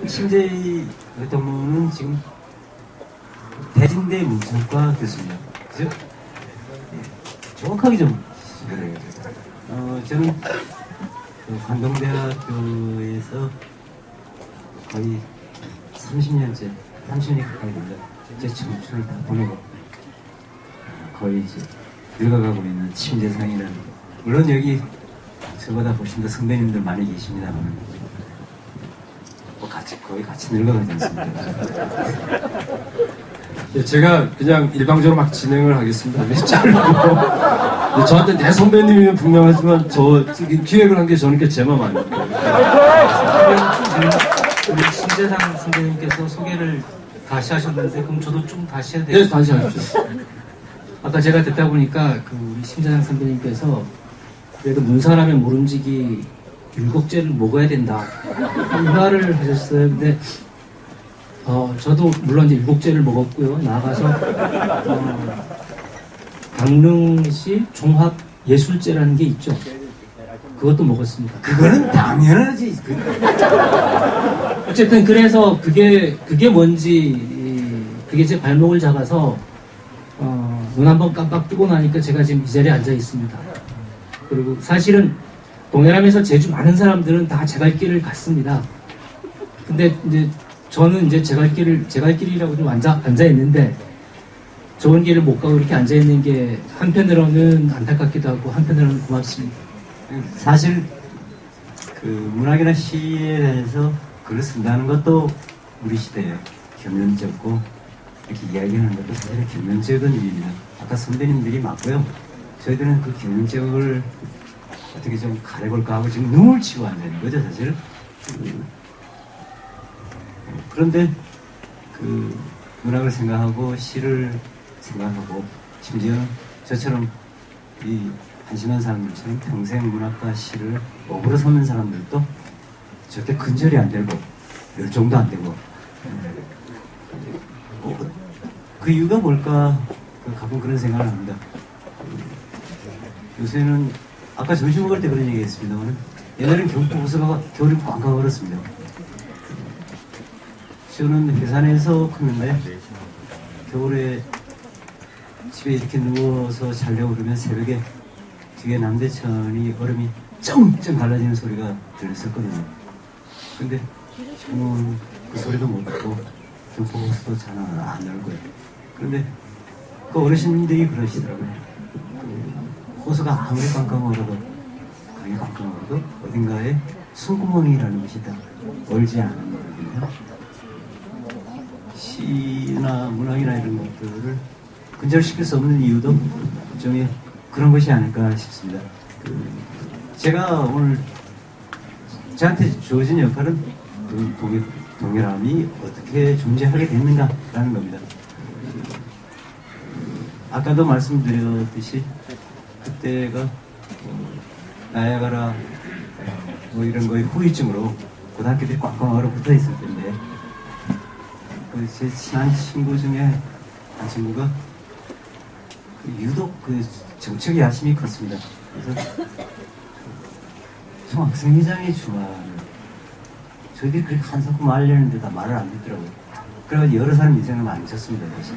심재희 대통령은 지금 대진대 문창과 교수입니다. 그죠? 네, 정확하게 좀 그래요. 저는 관동대학교에서 거의 30년째, 30년 가까이 됩니다. 제 청춘을 다 보내고 거의 이제 늙어가고 있는 심재상이라는, 물론 여기 저보다 훨씬 더 선배님들 많이 계십니다만 뭐 거의 같이 늙어가지 않습니까? 예, 제가 그냥 일방적으로 막 진행을 하겠습니다. 왜 자르고 저한테 내 선배님이면 분명하지만 저 기획을 한 게 저는 게 제 맘 아닙니까? 우리 심재상 선배님께서 소개를 다시 하셨는데 그럼 저도 좀 다시 해야 되겠죠? 네, 다시 하십시오. 아까 제가 듣다 보니까 우리 심재상 선배님께서 그래도 문사라면 모름지기 율곡제를 먹어야 된다 이 말을 하셨어요. 근데 저도 물론 이제 율곡제를 먹었고요. 나아가서 강릉시 종합예술제라는 게 있죠. 그것도 먹었습니다. 그거는 당연하지. 어쨌든 그래서 그게 뭔지 그게 제 발목을 잡아서 눈 한번 깜빡 뜨고 나니까 제가 지금 이 자리에 앉아 있습니다. 그리고 사실은 동해남에서 제주 많은 사람들은 다 제 갈 길을 갔습니다. 근데 이제 저는 이제 제 갈 길이라고 좀 앉아 있는데 좋은 길을 못 가고 이렇게 앉아 있는 게 한편으로는 안타깝기도 하고 한편으로는 고맙습니다. 사실 그 문학이나 시에 대해서 글을 쓴다는 것도 우리 시대에 겸연쩍고 이렇게 이야기하는 것도 사실 겸연쩍은 일입니다. 아까 선배님들이 맞고요. 저희들은 그 겸연쩍을 어떻게 좀 가려볼까 하고 지금 눈을 치고 앉아있는 거죠, 사실. 그런데 그 문학을 생각하고 시를 생각하고 심지어 저처럼 이 한심한 사람들처럼 평생 문학과 시를 먹으러 서는 사람들도 절대 근절이 안 되고 멸종도 안 되고 그 이유가 뭘까 가끔 그런 생각을 합니다. 요새는 아까 점심 먹을 때 그런 얘기 했습니다만 옛날에는 경북 호수가 겨울에 꽝꽝 얼었습니다. 저는 회산에서 컸는데 겨울에 집에 이렇게 누워서 자려고 그러면 새벽에 뒤에 남대천이 얼음이 쩡쩡 갈라지는 소리가 들렸었거든요. 근데 지금은 그 소리도 못 듣고 경북 호수도 잘 안 열고요. 그런데 그 어르신들이 그러시더라고요. 호수가 아무리 꽝꽝 얼어도 강이 꽝꽝 얼어도 어딘가에 숨구멍이라는 것이 있다. 얼지 않은 거거든요. 시나 문학이나 이런 것들을 근절시킬 수 없는 이유도 일종의 그런 것이 아닐까 싶습니다. 제가 오늘 저한테 주어진 역할은 동해남이 어떻게 존재하게 됐는가라는 겁니다. 아까도 말씀드렸듯이 그때가 나야가라 뭐 이런 거의 후유증으로 고등학교들이 꽝꽝 얼어붙어 있을 텐데 제 친한 친구 중에 한 친구가 유독 정책의 야심이 컸습니다. 그래서 총학생회장의 주말을 저희들이 그렇게 한사코 말려는데 다 말을 안 듣더라고요. 그래가지고 여러 사람 인생을 망쳤습니다. 사실.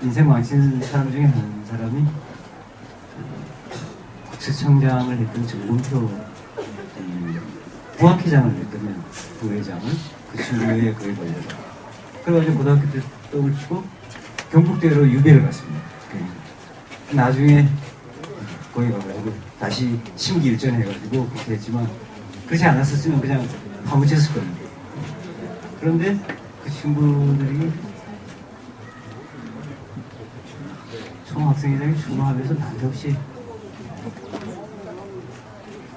인생 망친 사람 중에 한 사람이 구청장을 했던 정봉표 부학회장을 했던 부회장을 그 친구의 그에 걸려서 그래가지고 고등학교 때 떡을 치고 경북대로 유배를 갔습니다. 나중에 거기 가가지고 다시 심기일전해가지고 그렇게 했지만 그렇지 않았었으면 그냥 파묻혔을 겁니다. 그런데 그 친구들이 총학생회장이 출마하면서 난데없이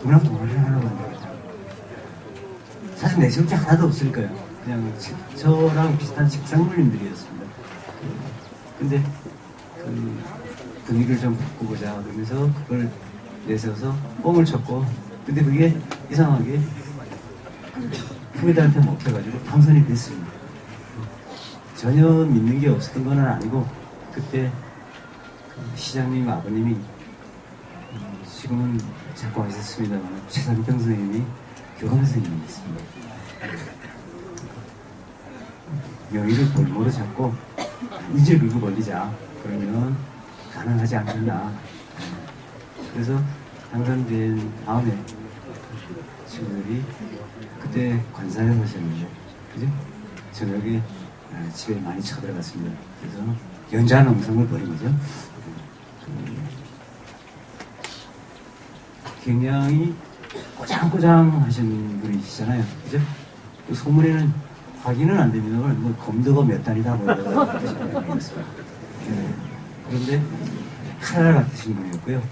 문학 동아리를 하려고 한다. 사실 내세울 게 하나도 없을 거예요. 그냥 저랑 비슷한 직장물님들이었습니다. 근데 그 분위기를 좀 바꾸고자 그러면서 그걸 내세워서 뽕을 쳤고, 근데 그게 이상하게 후배들한테 먹혀가지고 당선이 됐습니다. 전혀 믿는 게 없었던 건 아니고 그때 그 시장님 아버님이 지금은 자꾸 하셨습니다만 최상병 선생님이 교감 선생님이었습니다. 명의를 볼모로 잡고 인질 끌고 벌리자. 그러면 가능하지 않겠나. 그래서 당선된 다음에 친구들이 그때 관산에 사셨는데, 그죠? 저녁에 집에 많이 쳐들어갔습니다. 그래서 연좌농성을 벌인 거죠. 굉장히 꼬장꼬장 하신 분이시잖아요. 그죠? 그 소문에는 확인은 안 됩니다만, 뭐, 검도가 몇 단이다, 뭐, 이런 뜻이 있어요. 그런데, 칼날 같으신 분이었고요.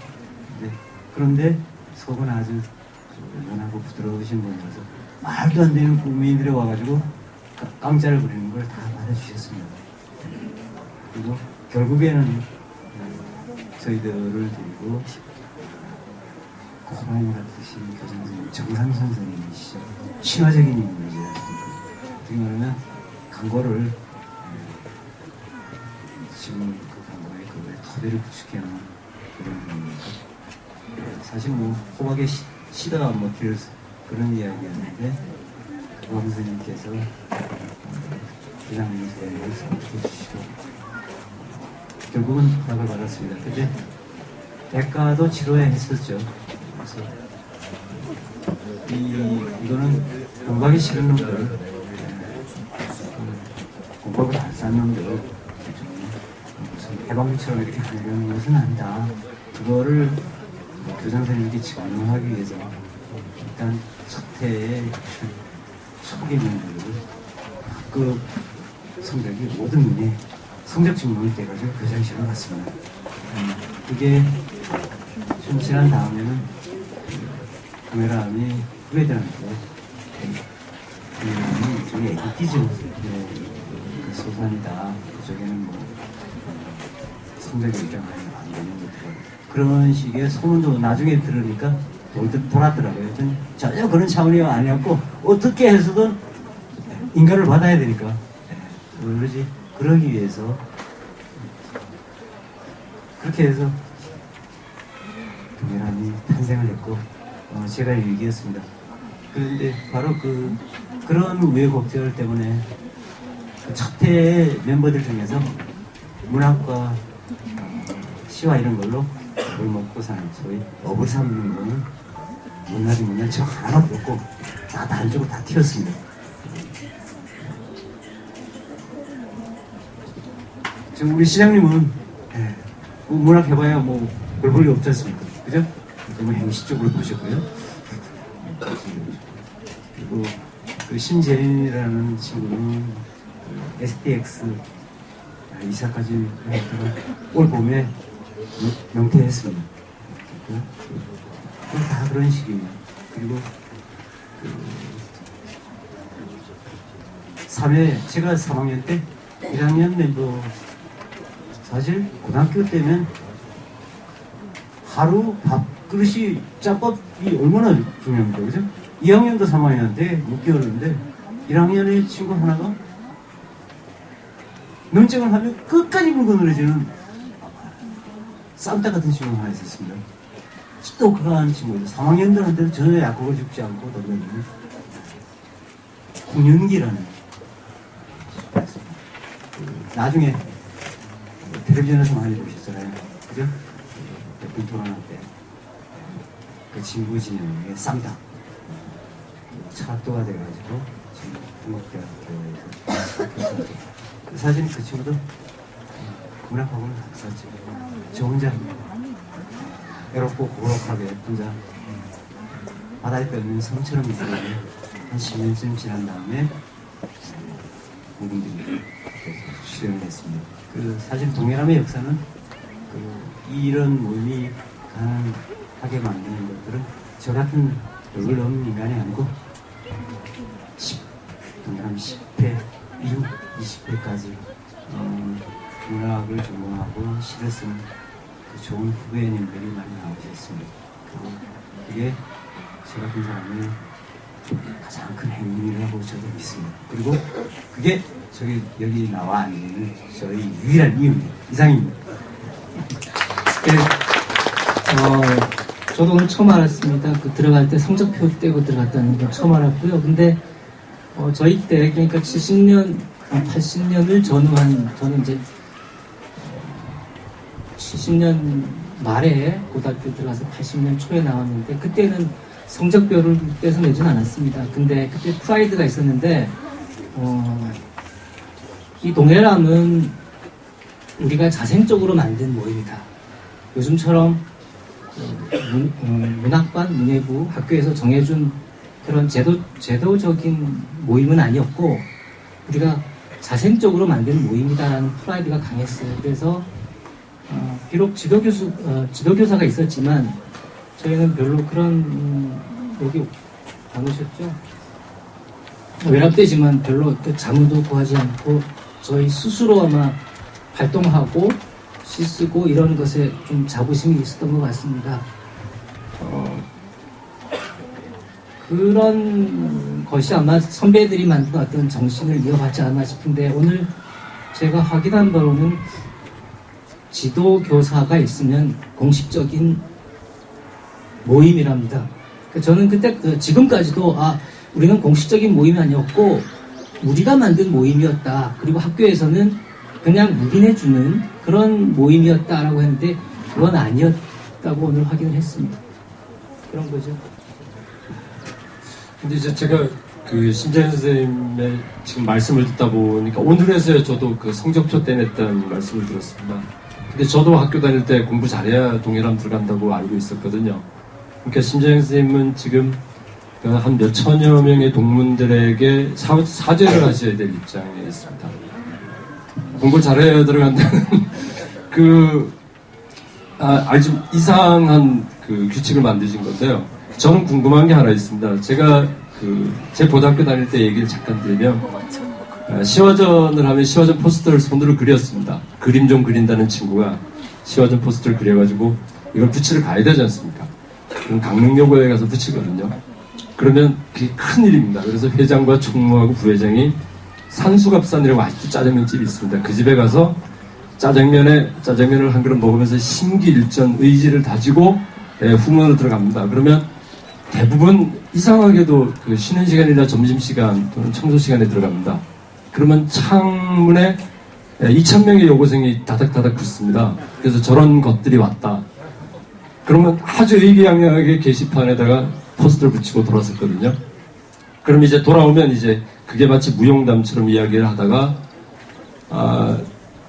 그런데, 속은 아주 연하고 부드러우신 분이라서, 말도 안 되는 국민들이 와가지고, 깡짜를 부리는 걸 다 받아주셨습니다. 그리고, 결국에는, 저희들을 데리고, 호랑이 같으신 교장 선생님, 정상 선생님이시죠. 신화적인 인물이죠. 어떻게 말하면 강고를 지금 그 강고에 그 토대를 구축해놓은 그런 겁니다. 사실 뭐 호박에 시다가 먹힐 그런 이야기였는데 그 선생님께서 교장님 선생님을 선택해 주시고 결국은 허락을 받았습니다. 근데 대가도 치러야 했었죠. 그래서 이거는 공부하기 싫은 놈들, 공부를 안 싼 놈들, 무슨 해방부처럼 이렇게 하려는 것은 아니다. 그거를 교장 선생님께 증명하기 위해서 일단 첫 해에 초기 놈들을 학급 성적이 5등이네 성적 증명이 돼가지고 교장실로 갔습니다. 그게 좀 지난 다음에는 카메라함이 후배들한테 저기 애기띠죠. 그 소산이다. 그쪽에는 뭐 성적이 일정하면 안 되는 것들 그런 식의 소문도 나중에 들으니까 돌았더라고요. 전혀 그런 차원이 아니었고 어떻게 해서든 인가를 받아야 되니까 그러지 그러기 위해서 그렇게 해서 동해람이 탄생을 했고 제가 일기였습니다. 그런데 바로 그런 우여곡절 때문에 그 첫 해의 멤버들 중에서 문학과 시와 이런 걸로 밥을 먹고 사는 소위 업을 삼는 거는 문학이 뭐냐 저 하나도 없고 다 다른 쪽으로 다 튀었습니다. 지금 우리 시장님은 문학 해봐야 뭐 별 볼일 없지 않습니까? 그죠? 너무 행시 쪽으로 보셨고요. 그리고 그 신재린이라는 친구는 STX 이사까지 했다가 올 봄에 명퇴했습니다. 다 그런 식이에요. 그리고 3회 제가 3학년 때 1학년 멤버 사실 고등학교 때면 하루 밥그릇이 짬밥이 얼마나 중요합니까? 그죠? 2학년도 3학년인데 6개월인데 1학년의 친구 하나가 논쟁을 하면 끝까지 굵어늘어지는 쌈따 같은 친구가 하나 있었습니다. 똑똑한 친구예요. 3학년들한테도 전혀 약국을 죽지 않고 던져주는 홍윤기라는 나중에 텔레비전에서 많이 보셨잖아요. 그죠? 대표 토론할 때 그 친구 진영의 쌈다 철학도가 돼가지고 지금 한국대학교에서 사실 그 친구도 문학학원을 갔었지. 저 혼자 외롭고 고독하게 혼자 바다에 떠있는 섬처럼 있었는데 한 10년쯤 지난 다음에 공동들이 수련을 했습니다. 사실 동해남의 역사는 이런 모임이 가능하게 만드는 것들은 저 같은 얼굴 넘는 인간이 아니고 동해남 10회 이후 20회까지 문학을 전공하고 시를 쓰는 좋은 후배님들이 많이 나오셨습니다. 그리고 그게 저 같은 사람의 가장 큰 행운이라고 저도 믿습니다. 그리고 그게 여기 나와 앉는 저희 유일한 이유입니다. 이상입니다. 저도 오늘 처음 알았습니다. 그 들어갈 때 성적표 떼고 들어갔다는 걸 처음 알았고요. 근데 저희 때 그러니까 70년, 80년을 전후한 저는 이제 70년 말에 고등학교 들어가서 80년 초에 나왔는데 그때는 성적표를 떼서 내진 않았습니다. 근데 그때 프라이드가 있었는데 이 동해람은 우리가 자생적으로 만든 모임이다. 요즘처럼 문학반, 문예부, 학교에서 정해준 그런 제도적인 모임은 아니었고 우리가 자생적으로 만든 모임이다라는 프라이드가 강했어요. 그래서 비록 지도교사가 있었지만 저희는 별로 그런 여기 안 오셨죠? 외랍되지만 별로 자문도 구하지 않고 저희 스스로 아마 활동하고 시 쓰고 이런 것에 좀 자부심이 있었던 것 같습니다. 그런 것이 아마 선배들이 만든 어떤 정신을 이어받지 않았나 싶은데 오늘 제가 확인한 바로는 지도교사가 있으면 공식적인 모임이랍니다. 저는 그때 지금까지도 우리는 공식적인 모임이 아니었고 우리가 만든 모임이었다. 그리고 학교에서는 그냥 묵인해주는 그런 모임이었다라고 했는데 그건 아니었다고 오늘 확인을 했습니다. 그런 거죠. 근데 이제 제가 그 심재현 선생님의 지금 말씀을 듣다 보니까 오늘에서야 저도 그 성적표 떼냈다는 말씀을 들었습니다. 근데 저도 학교 다닐 때 공부 잘해야 동해람 들어간다고 알고 있었거든요. 그러니까 심재현 선생님은 지금 한 몇 천여 명의 동문들에게 사죄를 하셔야 될 입장에 있습니다. 공부 잘해야 들어간다는 아주 이상한 그 규칙을 만드신 건데요. 저는 궁금한 게 하나 있습니다. 제가 제 고등학교 다닐 때 얘기를 잠깐 드리면 시화전을 하면 시화전 포스터를 손으로 그렸습니다. 그림 좀 그린다는 친구가 시화전 포스터를 그려가지고 이걸 붙이러 가야 되지 않습니까? 그럼 강릉여고에 가서 붙이거든요. 그러면 그게 큰일입니다. 그래서 회장과 총무하고 부회장이 산수갑산이라고 아직도 짜장면집이 있습니다. 그 집에 가서 짜장면을 한 그릇 먹으면서 심기일전 의지를 다지고 후문으로 들어갑니다. 그러면 대부분 이상하게도 그 쉬는 시간이나 점심시간 또는 청소시간에 들어갑니다. 그러면 창문에 2,000명의 여고생이 다닥다닥 붙습니다. 그래서 저런 것들이 왔다. 그러면 아주 의기양양하게 게시판에다가 포스터를 붙이고 돌아섰거든요. 그럼 이제 돌아오면 이제 그게 마치 무용담처럼 이야기를 하다가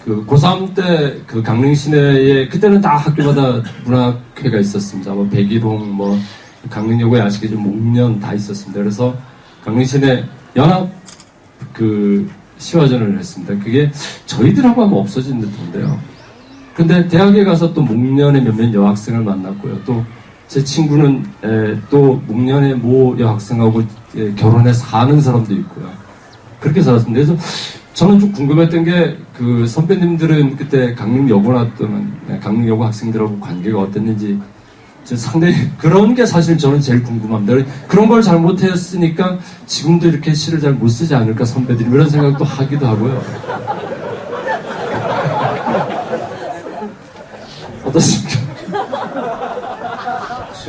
그 고3 때 그 강릉 시내에 그때는 다 학교마다 문학회가 있었습니다. 뭐 백일홍 뭐 강릉여고에 아시게 좀 목련 다 있었습니다. 그래서 강릉 시내 연합 그 시화전을 했습니다. 그게 저희들하고 하면 없어진 듯한데요. 근데 대학에 가서 또 목련의 몇몇 여학생을 만났고요. 또 제 친구는 또 목련의 모 여학생하고 결혼해서 사는 사람도 있고요. 그렇게 살았습니다. 그래서 저는 좀 궁금했던 게 그 선배님들은 그때 강릉여고 학생들하고 관계가 어땠는지 상당히 그런 게 사실 저는 제일 궁금합니다. 그런 걸 잘 못했으니까 지금도 이렇게 시를 잘 못 쓰지 않을까 선배들이 이런 생각도 하기도 하고요. 어떻습니까?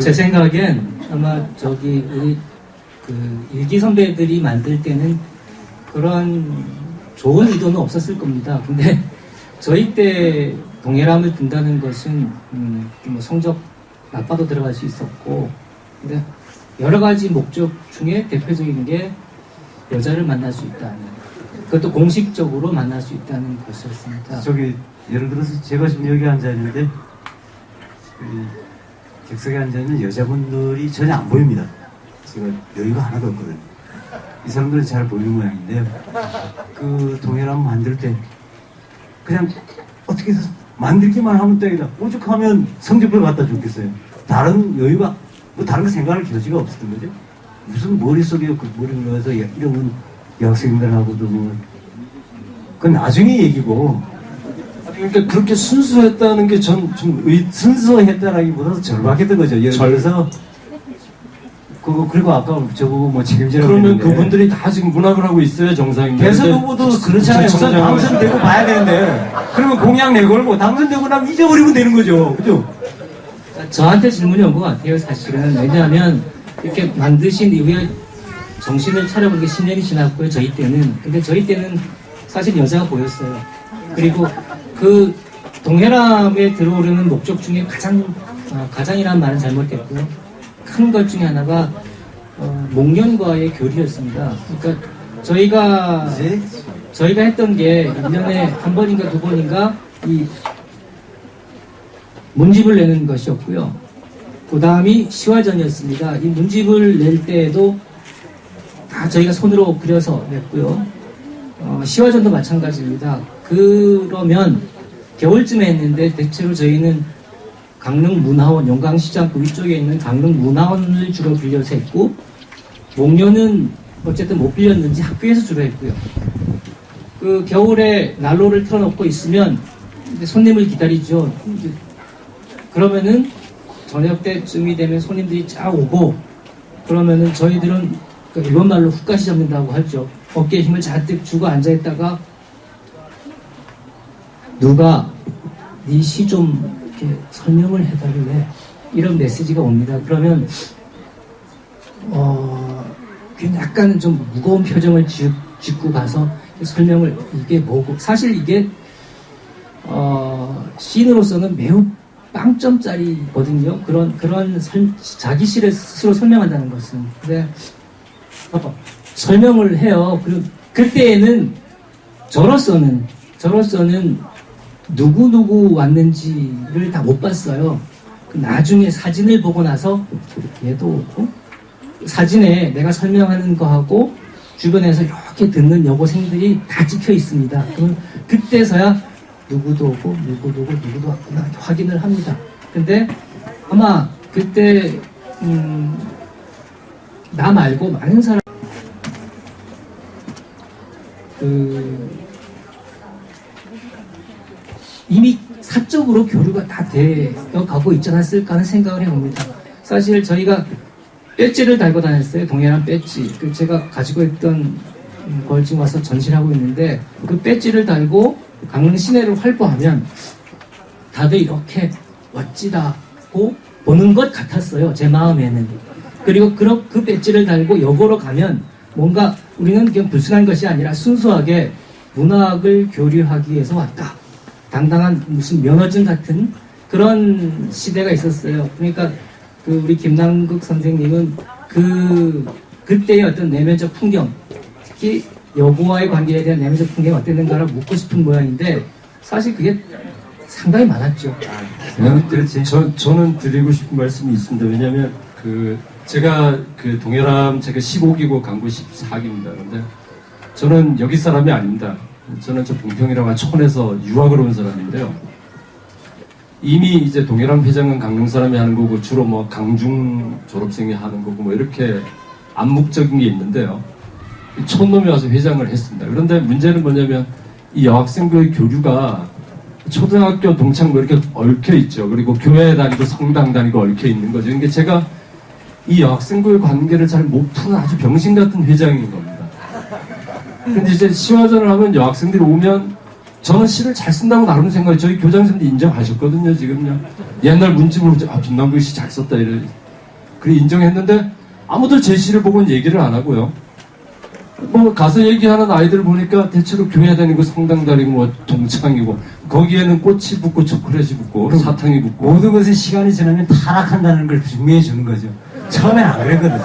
제 생각엔 아마 우리 일기 선배들이 만들 때는 그런 좋은 의도는 없었을 겁니다. 근데 저희 때 동해람을 든다는 것은 뭐 성적 나빠도 들어갈 수 있었고, 근데 여러 가지 목적 중에 대표적인 게 여자를 만날 수 있다는, 그것도 공식적으로 만날 수 있다는 것이었습니다. 예를 들어서 제가 지금 여기 앉아 있는데 객석에 앉아 있는 여자분들이 전혀 안 보입니다. 제가 여유가 하나도 없거든요. 이 사람들은 잘 보이는 모양인데요. 그 동해람 만들 때 그냥 어떻게 해서 만들기만 하면 되겠다. 오죽하면 성적표 갖다 줬겠어요. 다른 여유가 다른 거 생각할 겨지가 없었던 거죠. 무슨 머릿속에 머리를 넣어서 이런 여학생들하고도 그건 나중에 얘기고. 그러니까 그렇게 순수했다는 게 전 좀 순수했다라기보다는 절박했던 거죠. 예를 들어서 그리고 아까 저보고 뭐 책임지라고 그러면 했는데 그분들이 다 지금 문학을 하고 있어요, 정상인데. 대선 후보도 그렇잖아요. 우선 당선되고 봐야 되는데 그러면 공약 내걸고 당선되고 나면 잊어버리면 되는 거죠. 그죠? 저한테 질문이 온 것 같아요, 사실은. 왜냐하면 이렇게 만드신 이후에 정신을 차려본 게 10년이 지났고요, 저희 때는. 근데 저희 때는 사실 여자가 보였어요. 그리고 그 동해남에 들어오려는 목적 중에 가장이라는 말은 잘못됐고요. 큰 것 중에 하나가 목련과의 교류였습니다. 그러니까 저희가 했던 게 1년에 한 번인가 두 번인가 이 문집을 내는 것이었고요. 그 다음이 시화전이었습니다. 이 문집을 낼 때에도 다 저희가 손으로 그려서 냈고요. 시화전도 마찬가지입니다. 그러면 겨울쯤에 했는데 대체로 저희는 강릉문화원, 용강시장 그 위쪽에 있는 강릉문화원을 주로 빌려서 했고, 목련은 어쨌든 못 빌렸는지 학교에서 주로 했고요. 그 겨울에 난로를 틀어놓고 있으면 이제 손님을 기다리죠. 그러면은 저녁 때쯤이 되면 손님들이 쫙 오고, 그러면은 저희들은 그 일본 말로 훅가시 잡는다고 하죠. 어깨에 힘을 잔뜩 주고 앉아있다가 누가 네 시 좀 이렇게 설명을 해달래, 이런 메시지가 옵니다. 그러면 그냥 약간 좀 무거운 표정을 짓고 가서 설명을, 이게 뭐고, 사실 이게 시인으로서는 매우 빵점짜리거든요. 그런 자기 시를 스스로 설명한다는 것은. 근데 설명을 해요. 그리고 그때에는 저로서는 누구 왔는지를 다 못 봤어요. 나중에 사진을 보고 나서 얘도 오고, 사진에 내가 설명하는 거하고 주변에서 이렇게 듣는 여고생들이 다 찍혀 있습니다. 그럼 그때서야 누구도 오고 누구도 왔구나 확인을 합니다. 근데 아마 그때 나 말고 많은 사람 이미 사적으로 교류가 다 되어 가고 있지 않았을까 하는 생각을 해봅니다. 사실 저희가 배지를 달고 다녔어요. 동해안 배지. 제가 가지고 있던 걸 지금 와서 전시를 하고 있는데, 그 배지를 달고 강릉 시내를 활보하면 다들 이렇게 멋지다고 보는 것 같았어요. 제 마음에는. 그리고 그 배지를 달고 여고로 가면 뭔가 우리는 그냥 불순한 것이 아니라 순수하게 문학을 교류하기 위해서 왔다. 당당한 무슨 면허증 같은 그런 시대가 있었어요. 그러니까 우리 김남국 선생님은 그때의 어떤 내면적 풍경, 특히 여고와의 관계에 대한 내면적 풍경이 어땠는가를 묻고 싶은 모양인데, 사실 그게 상당히 많았죠. 그렇지. 저는 드리고 싶은 말씀이 있습니다. 왜냐하면 제가 동해남 제가 15기고 강구 14기입니다. 그런데 저는 여기 사람이 아닙니다. 저는 저 봉평이라고 하는 촌에서 유학을 온 사람인데요. 이미 이제 동해남 회장은 강릉 사람이 하는 거고, 주로 뭐 강중 졸업생이 하는 거고, 뭐 이렇게 암묵적인 게 있는데요. 촌놈이 와서 회장을 했습니다. 그런데 문제는 뭐냐면 이 여학생들의 교류가 초등학교 동창 뭐 이렇게 얽혀 있죠. 그리고 교회 다니고 성당 다니고 얽혀 있는 거죠. 그러니까 제가 이 여학생들의 관계를 잘 못 푸는 아주 병신 같은 회장인 겁니다. 근데 이제 시화전을 하면 여학생들이 오면 저는 시를 잘 쓴다고 나름 생각해. 저희 교장선생님도 인정하셨거든요. 지금요. 옛날 문집으로 김남국 씨 잘 썼다 이래. 그래 인정했는데 아무도 제 시를 보고는 얘기를 안 하고요. 뭐 가서 얘기하는 아이들 보니까 대체로 교회 다니고 성당 다니고 뭐 동창이고, 거기에는 꽃이 붙고 초콜릿이 붙고 사탕이 붙고, 모든 것이 시간이 지나면 타락한다는 걸 증명해 주는 거죠. 처음엔 안 그랬거든.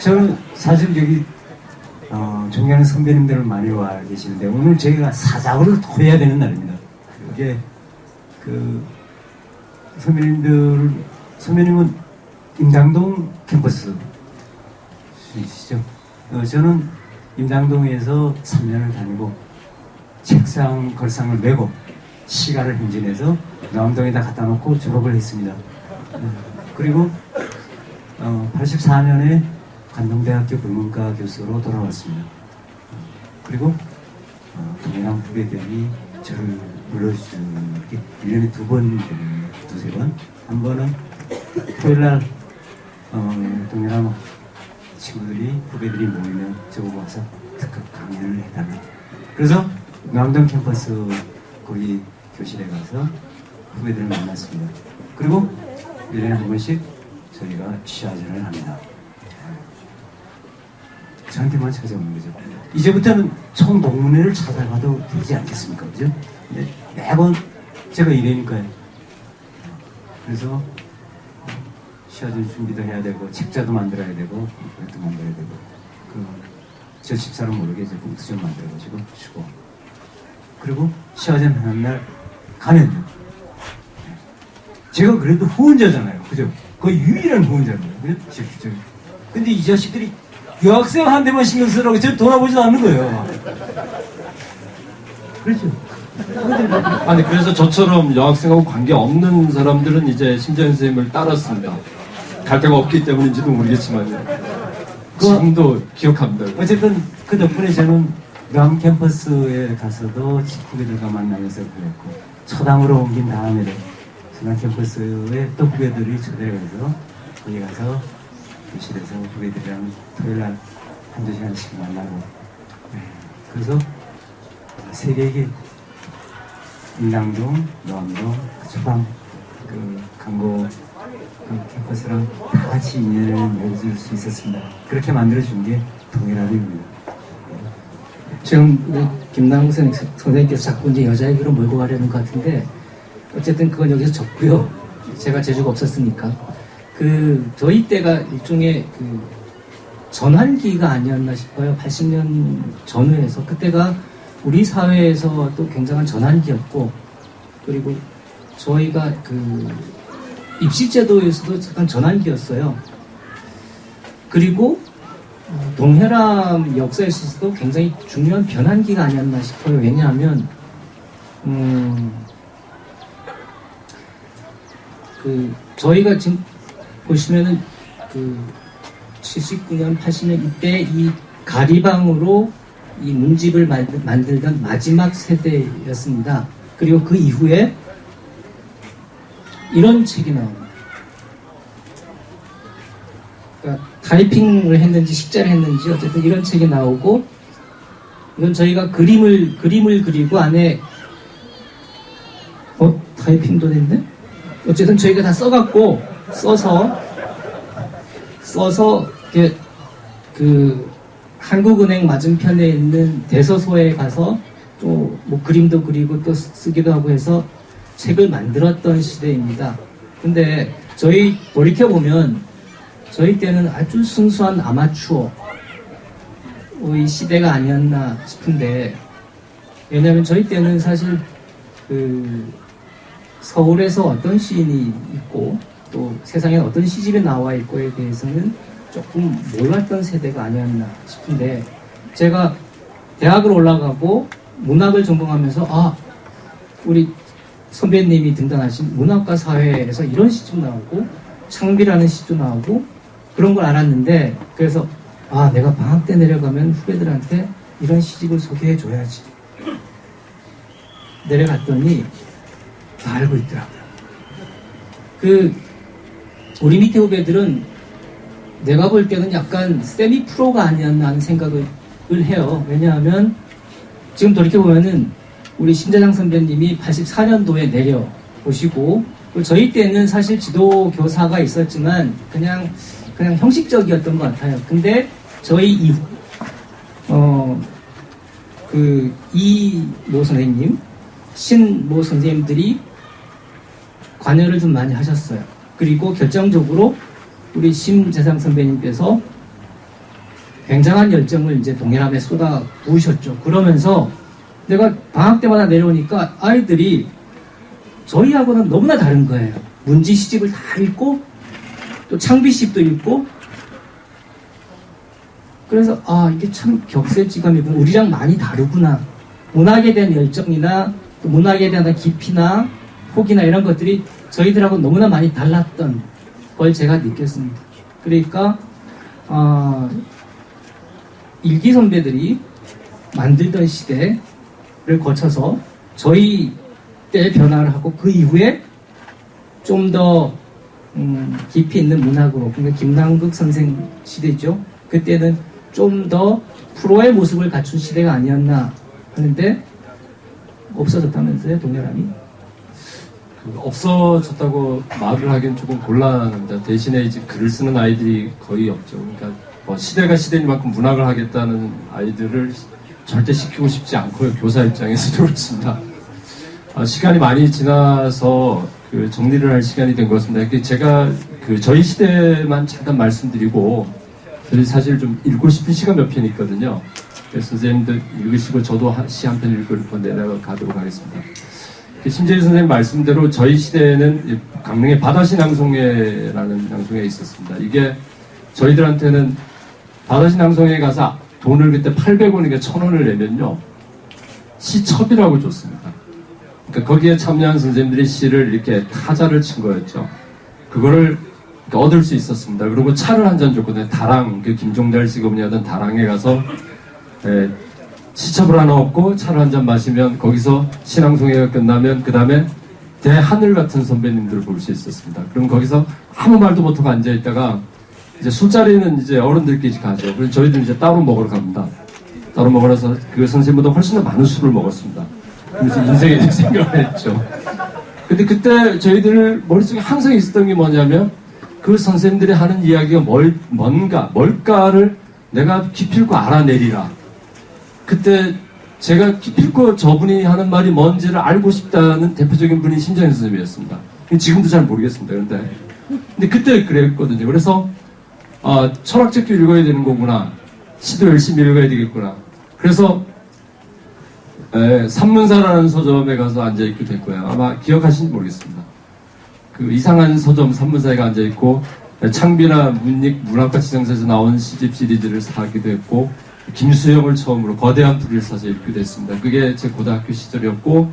저는 사실 여기 존경하는 선배님들을 많이 와 계시는데, 오늘 저희가 사자고를 토해야 되는 날입니다. 그게 선배님은 임당동 캠퍼스 수이시죠. 저는 임당동에서 3년을 다니고 걸상을 메고 시가를 행진해서 남동에다 갖다 놓고 졸업을 했습니다. 그리고 84년에 관동대학교 국문과 교수로 돌아왔습니다. 그리고 동해남 후배들이 저를 불러주게 1년에 2번, 두세 번. 한 번은 토요일날 동해남 친구들이, 후배들이 모이면 저보고 와서 특급 강연을 해달라. 그래서 남동 캠퍼스 거기 교실에 가서 후배들을 만났습니다. 그리고 1년에 한 번씩 저희가 취하전을 합니다. 저한테만 찾아오는 거죠. 이제부터는 총동문회를 찾아가도 되지 않겠습니까? 그죠? 네, 매번 제가 이래니까요. 그래서 취하전 준비도 해야 되고 책자도 만들어야 되고 이것도 만들어야 되고 저 집사람 모르게 이제 봉투 좀 만들어가지고 주고 그리고 취하전 하는 날 가면요. 제가 그래도 후원자잖아요. 그죠? 거의 유일한 후원자입니다. 그죠? 근데 이 자식들이 여학생 한 대만 신경 쓰라고 저 돌아보지도 않는 거예요. 그렇죠. 아니 그래서 저처럼 여학생하고 관계 없는 사람들은 이제 심재현 선생님을 따랐습니다. 갈 데가 없기 때문인지도 모르겠지만요. 지금도 기억합니다. 어쨌든 그 덕분에 저는 남 캠퍼스에 가서도 후배들과 만나면서 그랬고 초당으로 옮긴 다음에도 남 캠퍼스에 또 후배들이 초대를 해서 거기 가서 교실에서 후배들이랑 토요일날 한두 시간씩 만나고 그래서 세계에 인당동, 노암동, 초당 강고 캠퍼스랑 다 같이 인연을 맺을 수 있었습니다. 그렇게 만들어준 게 동해라입니다. 지금 김남국 선생님께서 자꾸 이제 여자 얘기로 몰고 가려는 것 같은데 어쨌든 그건 여기서 적고요. 제가 재주가 없었으니까 저희 때가 일종의 전환기가 아니었나 싶어요. 80년 전후에서 그때가 우리 사회에서 또 굉장한 전환기였고 그리고 저희가 입시제도에서도 잠깐 전환기였어요. 그리고 동해람 역사에 있어서도 굉장히 중요한 변환기가 아니었나 싶어요. 왜냐하면 저희가 지금 보시면은 79년, 80년 이때 이 가리방으로 이 문집을 만들던 마지막 세대였습니다. 그리고 그 이후에 이런 책이 나옵니다. 그러니까 타이핑을 했는지 식자를 했는지 어쨌든 이런 책이 나오고 이건 저희가 그림을 그리고 안에 타이핑도 됐네? 어쨌든 저희가 다 써서 이렇게 한국은행 맞은편에 있는 대서소에 가서 또 뭐 그림도 그리고 또 쓰기도 하고 해서 책을 만들었던 시대입니다. 근데 저희 돌이켜보면 저희 때는 아주 순수한 아마추어의 시대가 아니었나 싶은데 왜냐하면 저희 때는 사실 서울에서 어떤 시인이 있고 또 세상에 어떤 시집이 나와 있고에 대해서는 조금 몰랐던 세대가 아니었나 싶은데 제가 대학을 올라가고 문학을 전공하면서 우리 선배님이 등단하신 문학과 사회에서 이런 시집 나오고 창비라는 시도 나오고 그런 걸 알았는데 그래서 내가 방학 때 내려가면 후배들한테 이런 시집을 소개해 줘야지 내려갔더니 다 알고 있더라고요. 우리 밑에 후배들은 내가 볼 때는 약간 세미 프로가 아니었나 하는 생각을 해요. 왜냐하면 지금 돌이켜보면은 우리 심재상 선배님이 84년도에 내려오시고 저희 때는 사실 지도 교사가 있었지만 그냥 형식적이었던 것 같아요. 근데 저희 이후 이모 선생님, 신모 선생님들이 관여를 좀 많이 하셨어요. 그리고 결정적으로 우리 심재상 선배님께서 굉장한 열정을 이제 동해남에 쏟아 부으셨죠. 그러면서 내가 방학 때마다 내려오니까 아이들이 저희하고는 너무나 다른 거예요. 문지 시집을 다 읽고 또 창비시집도 읽고 그래서 이게 참 격세지감이고 우리랑 많이 다르구나. 문학에 대한 열정이나 또 문학에 대한 깊이나 폭이나 이런 것들이 저희들하고 너무나 많이 달랐던 걸 제가 느꼈습니다. 그러니까 일기 선배들이 만들던 시대를 거쳐서 저희 때 변화를 하고 그 이후에 좀 더 깊이 있는 문학으로 그러니까 김남국 선생 시대죠. 그때는 좀 더 프로의 모습을 갖춘 시대가 아니었나 하는데 없어졌다면서요, 동해람이? 없어졌다고 말을 하기엔 조금 곤란합니다. 대신에 이제 글을 쓰는 아이들이 거의 없죠. 그러니까 뭐 시대가 시대니만큼 문학을 하겠다는 아이들을 절대 시키고 싶지 않고요. 교사 입장에서도 그렇습니다. 시간이 많이 지나서 그 정리를 할 시간이 된 것 같습니다. 제가 저희 시대만 잠깐 말씀드리고, 저희 사실 좀 읽고 싶은 시가 몇 편 있거든요. 그래서 선생님들 읽으시고 저도 시 한 편 읽고 내려가도록 하겠습니다. 심재희 선생님 말씀대로 저희 시대에는 강릉의 바다시 낭송회라는 낭송회가 있었습니다. 이게 저희들한테는 바다시 낭송회에 가서 돈을 그때 800원이니까 1000원을 내면요, 시첩이라고 줬습니다. 그러니까 거기에 참여한 선생님들이 시를 이렇게 타자를 친 거였죠. 그거를 얻을 수 있었습니다. 그리고 차를 한 잔 줬거든요. 다랑, 김종달 씨가 운영하던 다랑에 가서 시첩을 하나 얻고 차를 한 잔 마시면 거기서 신앙송회가 끝나면 그 다음에 대하늘 같은 선배님들을 볼 수 있었습니다. 그럼 거기서 아무 말도 못하고 앉아있다가 이제 술자리는 이제 어른들끼리 가죠. 그래서 저희들은 이제 따로 먹으러 갑니다. 따로 먹으러서 그 선생님보다 훨씬 더 많은 술을 먹었습니다. 그래서 인생에 대해 생각을 했죠. 근데 그때 저희들 머릿속에 항상 있었던 게 뭐냐면 그 선생님들이 하는 이야기가 뭘까를 내가 기필코 알아내리라. 그때 제가 기필코 저분이 하는 말이 뭔지를 알고 싶다는 대표적인 분이 심정현 선생님이었습니다. 지금도 잘 모르겠습니다. 근데 그때 그랬거든요. 그래서 철학책도 읽어야 되는 거구나. 시도 열심히 읽어야 되겠구나. 그래서 산문사라는 서점에 가서 앉아있게 됐고요. 아마 기억하시는지 모르겠습니다. 그 이상한 서점 산문사에 앉아있고 창비나 문익 문학과 지성사에서 나온 시집 시리즈를 사기도 했고, 김수영을 처음으로 거대한 풀이를 사서 읽기도 했습니다. 그게 제 고등학교 시절이었고,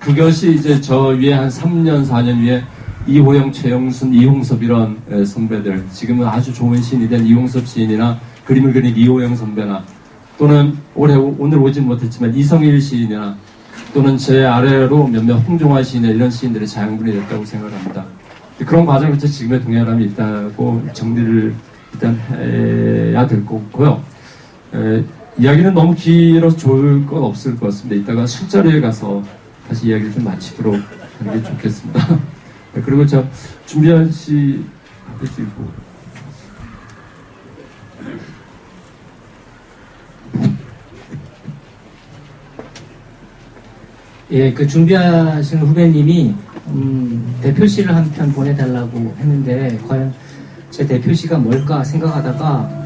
그것이 이제 저 위에 한 3년 4년 위에 이호영, 최영순, 이홍섭 이런 선배들, 지금은 아주 좋은 시인이 된 이홍섭 시인이나 그림을 그린 이호영 선배나, 또는 오늘 오진 못했지만 이성일 시인이나, 또는 제 아래로 몇몇 홍종화 시인이나 이런 시인들의 자양분이 됐다고 생각합니다. 그런 과정에서 지금의 동해람이 있다고 정리를 일단 해야 될 거고요. 이야기는 너무 길어서 좋을 건 없을 것 같습니다. 이따가 술자리에 가서 다시 이야기를 좀 마치도록 하는 게 좋겠습니다. 그리고 저 준비한 시 해주시고. 예, 그 준비하신 후배님이 대표시를 한 편 보내달라고 했는데, 과연 제 대표시가 뭘까 생각하다가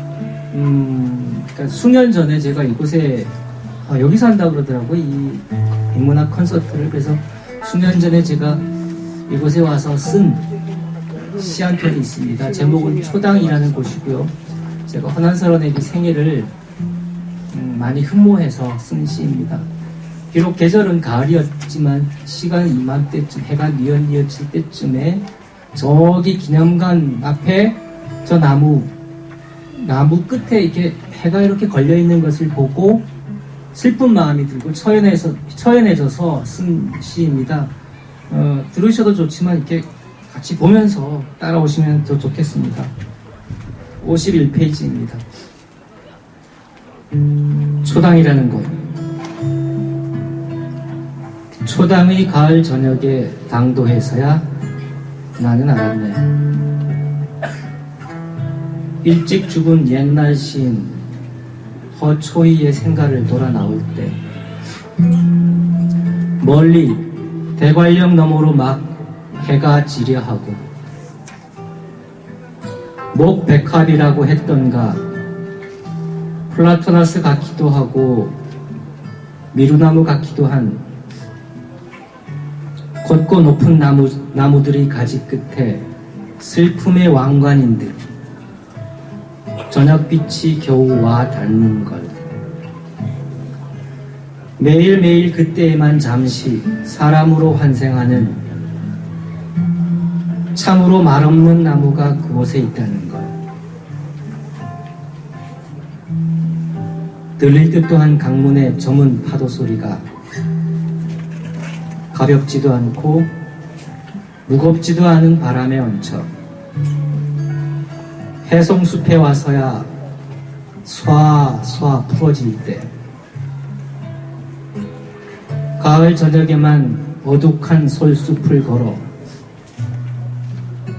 그러니까 수년 전에 제가 이곳에 여기서 한다고 그러더라고요, 이 인문학 콘서트를. 그래서 수년 전에 제가 이곳에 와서 쓴 시 한 편이 있습니다. 제목은 초당이라는 곳이고요. 제가 허난설원에게 생애를 많이 흠모해서 쓴 시입니다. 비록 계절은 가을이었지만 시간 이맘때쯤, 해가 뉘엿뉘엿질 때쯤에 저기 기념관 앞에 저 나무 끝에 이렇게 해가 이렇게 걸려있는 것을 보고 슬픈 마음이 들고 처연해져서 쓴 시입니다. 들으셔도 좋지만 이렇게 같이 보면서 따라오시면 더 좋겠습니다. 51페이지입니다. 초당이라는 것. 초당의 가을 저녁에 당도해서야 나는 알았네. 일찍 죽은 옛날 시인 허초이의 생가를 돌아 나올 때, 멀리 대관령 너머로 막 해가 지려하고 목백합이라고 했던가 플라토나스 같기도 하고 미루나무 같기도 한 곧고 높은 나무들의 가지 끝에 슬픔의 왕관인 듯 저녁빛이 겨우 와 닿는 것. 매일매일 그때에만 잠시 사람으로 환생하는 참으로 말없는 나무가 그곳에 있다는 것. 들릴 듯도 한 강문의 저문 파도 소리가 가볍지도 않고 무겁지도 않은 바람에 얹혀 해송숲에 와서야 쏴 풀어질 때, 가을 저녁에만 어둑한 솔숲을 걸어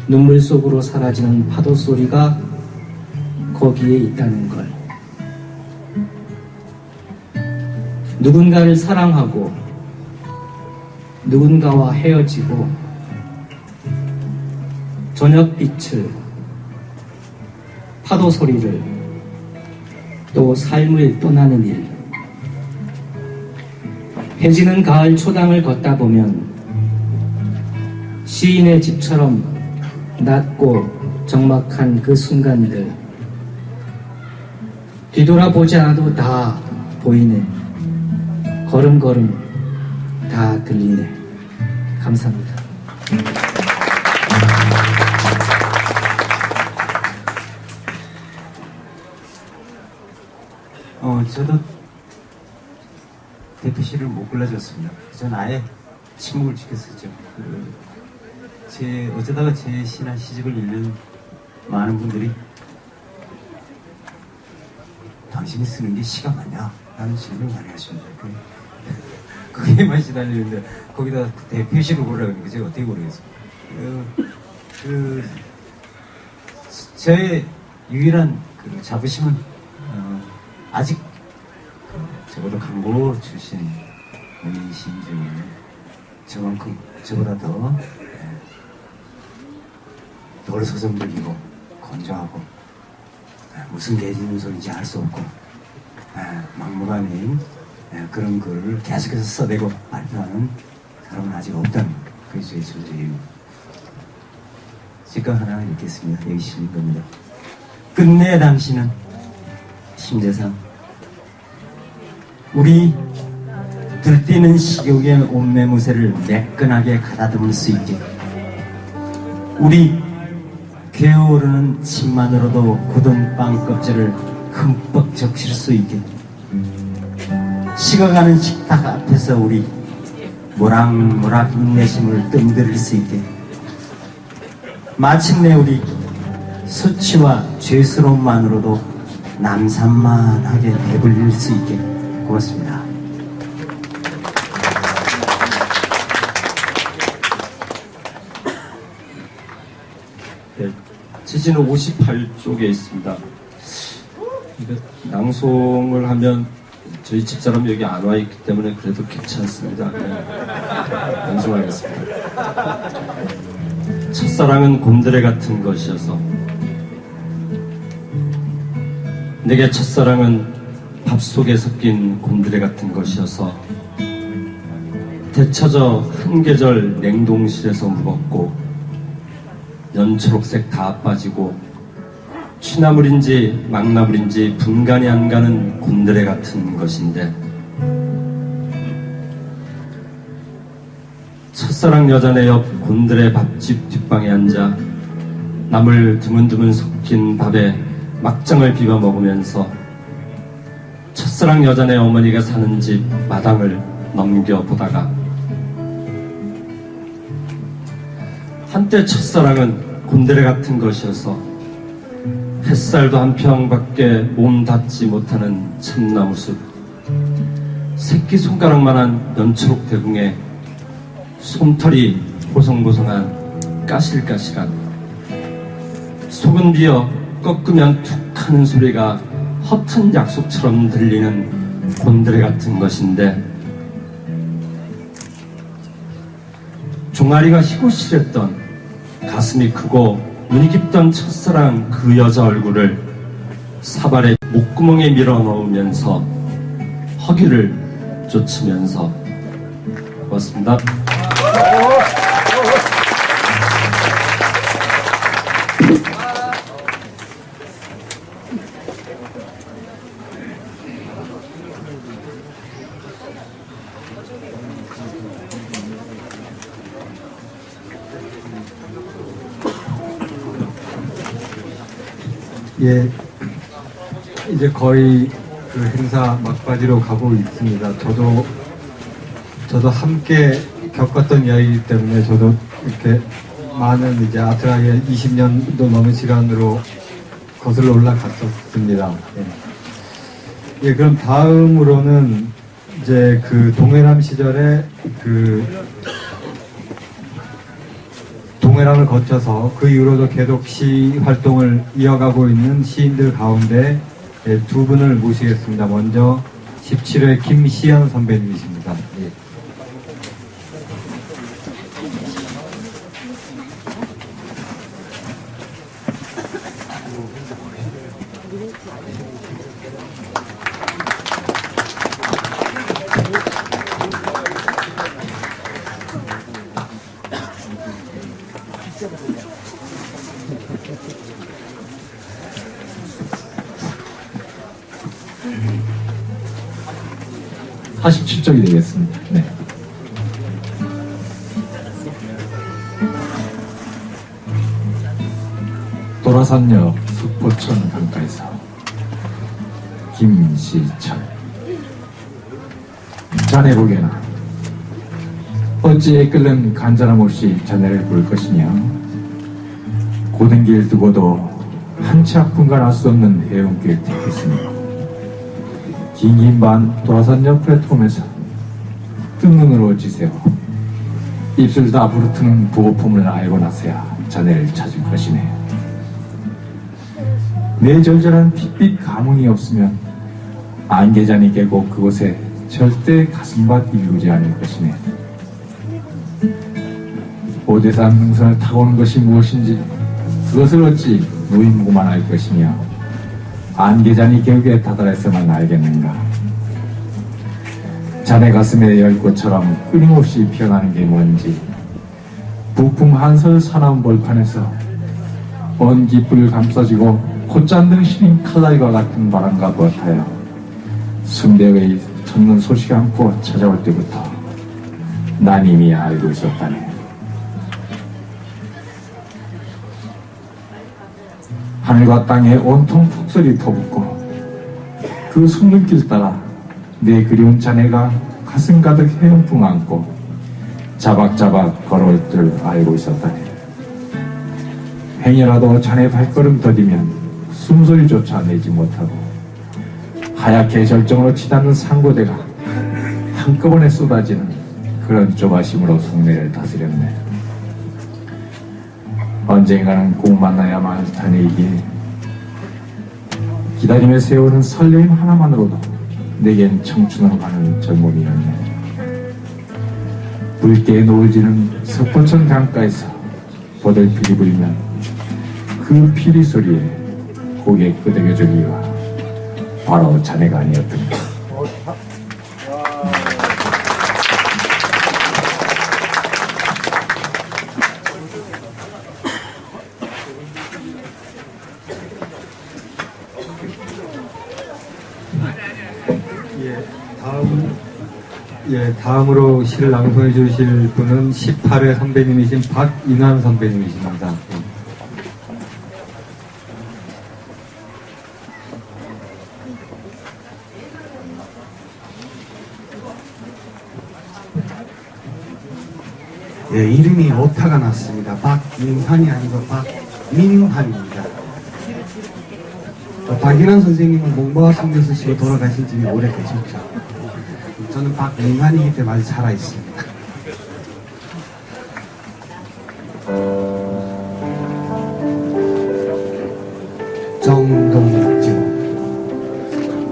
눈물 속으로 사라지는 파도 소리가 거기에 있다는 걸. 누군가를 사랑하고 누군가와 헤어지고 저녁빛을, 파도 소리를, 또 삶을 떠나는 일. 해지는 가을 초당을 걷다 보면 시인의 집처럼 낮고 적막한 그 순간들, 뒤돌아보지 않아도 다 보이네. 걸음걸음 다 들리네. 감사합니다. 저도 대표시를 못 골라줬습니다. 저는 아예 침묵을 지켰었죠. 어쩌다가 제 시나 시집을 읽는 많은 분들이 당신이 쓰는 게 시가 맞냐? 라는 질문을 많이 하십니다. 그게만 시달리는데 거기다 대표시를 고르라고 제가 어떻게 고르겠습니까? 저의 유일한 자부심은 아직 저보다 강고 출신 문인 시인 중에 저만큼 저보다 더 돌서성적이고 건조하고 무슨 개짖는 소리인지 알 수 없고 막무가내인 그런 글을 계속해서 써내고 발표하는 사람은 아직 없다는 것. 그게 저의 존재입니다. 시가 하나 읽겠습니다. 여기 실린 겁니다. 끝내 당신은 심재상 우리 들뛰는 식욕의 옴매무새를 매끈하게 가다듬을 수 있게, 우리 괴오르는 침만으로도 굳은 빵 껍질을 흠뻑 적실 수 있게, 식어가는 식탁 앞에서 우리 모락모락 인내심을 뜸들일 수 있게, 마침내 우리 수치와 죄스러움만으로도 남산만하게 배불릴 수 있게. 고맙습니다. 네, 지지는 58쪽에 있습니다. 이거 낭송을 하면 저희 집사람이 여기 안 와 있기 때문에 그래도 괜찮습니다. 낭송하겠습니다. 첫사랑은 곤드레 같은 것이어서, 내게 첫사랑은 밥 속에 섞인 곤드레 같은 것이어서 데쳐져 한 계절 냉동실에서 묵었고, 연초록색 다 빠지고 취나물인지 막나물인지 분간이 안 가는 곤드레 같은 것인데, 첫사랑 여자네 옆 곤드레 밥집 뒷방에 앉아 나물 드문드문 섞인 밥에 막장을 비벼 먹으면서 첫사랑 여자네 어머니가 사는 집 마당을 넘겨보다가, 한때 첫사랑은 곤드레 같은 것이어서 햇살도 한 평밖에 몸 닿지 못하는 참나무숲, 새끼손가락만한 연초록 대궁에 솜털이 보송보송한 까실까실한, 속은 비어 꺾으면 툭 하는 소리가 허튼 약속처럼 들리는 곤드레 같은 것인데, 종아리가 희고실했던, 가슴이 크고 눈이 깊던 첫사랑 그 여자 얼굴을 사발에 목구멍에 밀어 넣으면서 허기를 쫓으면서. 고맙습니다. 예, 이제 거의 그 행사 막바지로 가고 있습니다. 저도 함께 겪었던 이야기이기 때문에 저도 이렇게 많은 이제 아트라이에 20년도 넘은 시간으로 거슬러 올라갔었습니다. 예, 그럼 다음으로는 이제 그 동해남 시절에 그 동해남을 거쳐서 그 이후로도 계속 시 활동을 이어가고 있는 시인들 가운데 두 분을 모시겠습니다. 먼저 17회 김시연 선배님이십니다. 예. 네. 47쪽이 되겠습니다. 네. 도라산역 숙포천 강가에서 김시천. 자네 보게나 어찌 끓는 간절함 없이 자네를 부를 것이냐. 고된 길 두고도 한치 앞분간 알 수 없는 해운길 택했으니 긴 반 도라산역 플랫폼에서 뜬 눈으로 지새워 입술 다 부르트는 보고품을 알고 나서야 자네를 찾을 것이네. 내 절절한 핏빛 감흥이 없으면 안개잔이 깨고 그곳에 절대 가슴밭 이루지 않을 것이네. 오대산 능선을 타고 오는 것이 무엇인지 그것을 어찌 무인무구만 알 것이냐. 안개잔이 계곡에 다다랐어만 알겠는가. 자네 가슴에 열꽃처럼 끊임없이 피어나는 게 뭔지 북풍 한설 사나운 벌판에서 먼 깃불을 감싸지고 콧잔등 시린 칼날과 같은 바람과 버타여 순대의 첫눈 소식 않고 찾아올 때부터 난 이미 알고 있었다네. 하늘과 땅에 온통 폭설이 터붓고 그 숨길길 따라 내 그리운 자네가 가슴 가득 해운풍 안고 자박자박 걸어올 줄 알고 있었다네. 행여라도 자네 발걸음 더디면 숨소리조차 내지 못하고 하얗게 절정으로 치닫는 상고대가 한꺼번에 쏟아지는 그런 조바심으로 속내를 다스렸네. 언젠가는 꼭 만나야만 할 자네에게 기다림에 세우는 설레임 하나만으로도 내겐 청춘으로 가는 젊음이었네. 붉게 노을지는 석포천 강가에서 보들피리 불면 그 피리 소리에 고개 끄덕여줄 이유가 바로 자네가 아니었던가. 다음으로 시를 낭송해 주실 분은 18회 선배님이신 박인환 선배님이십니다. 예, 이름이 오타가 났습니다. 박민환이 아니고 박민환입니다. 박인환 선생님은 문보학 성경 쓰시고 돌아가신 지 오래되셨죠. 저는 박민환이기 때문에 아직 살아있습니다. 정동진,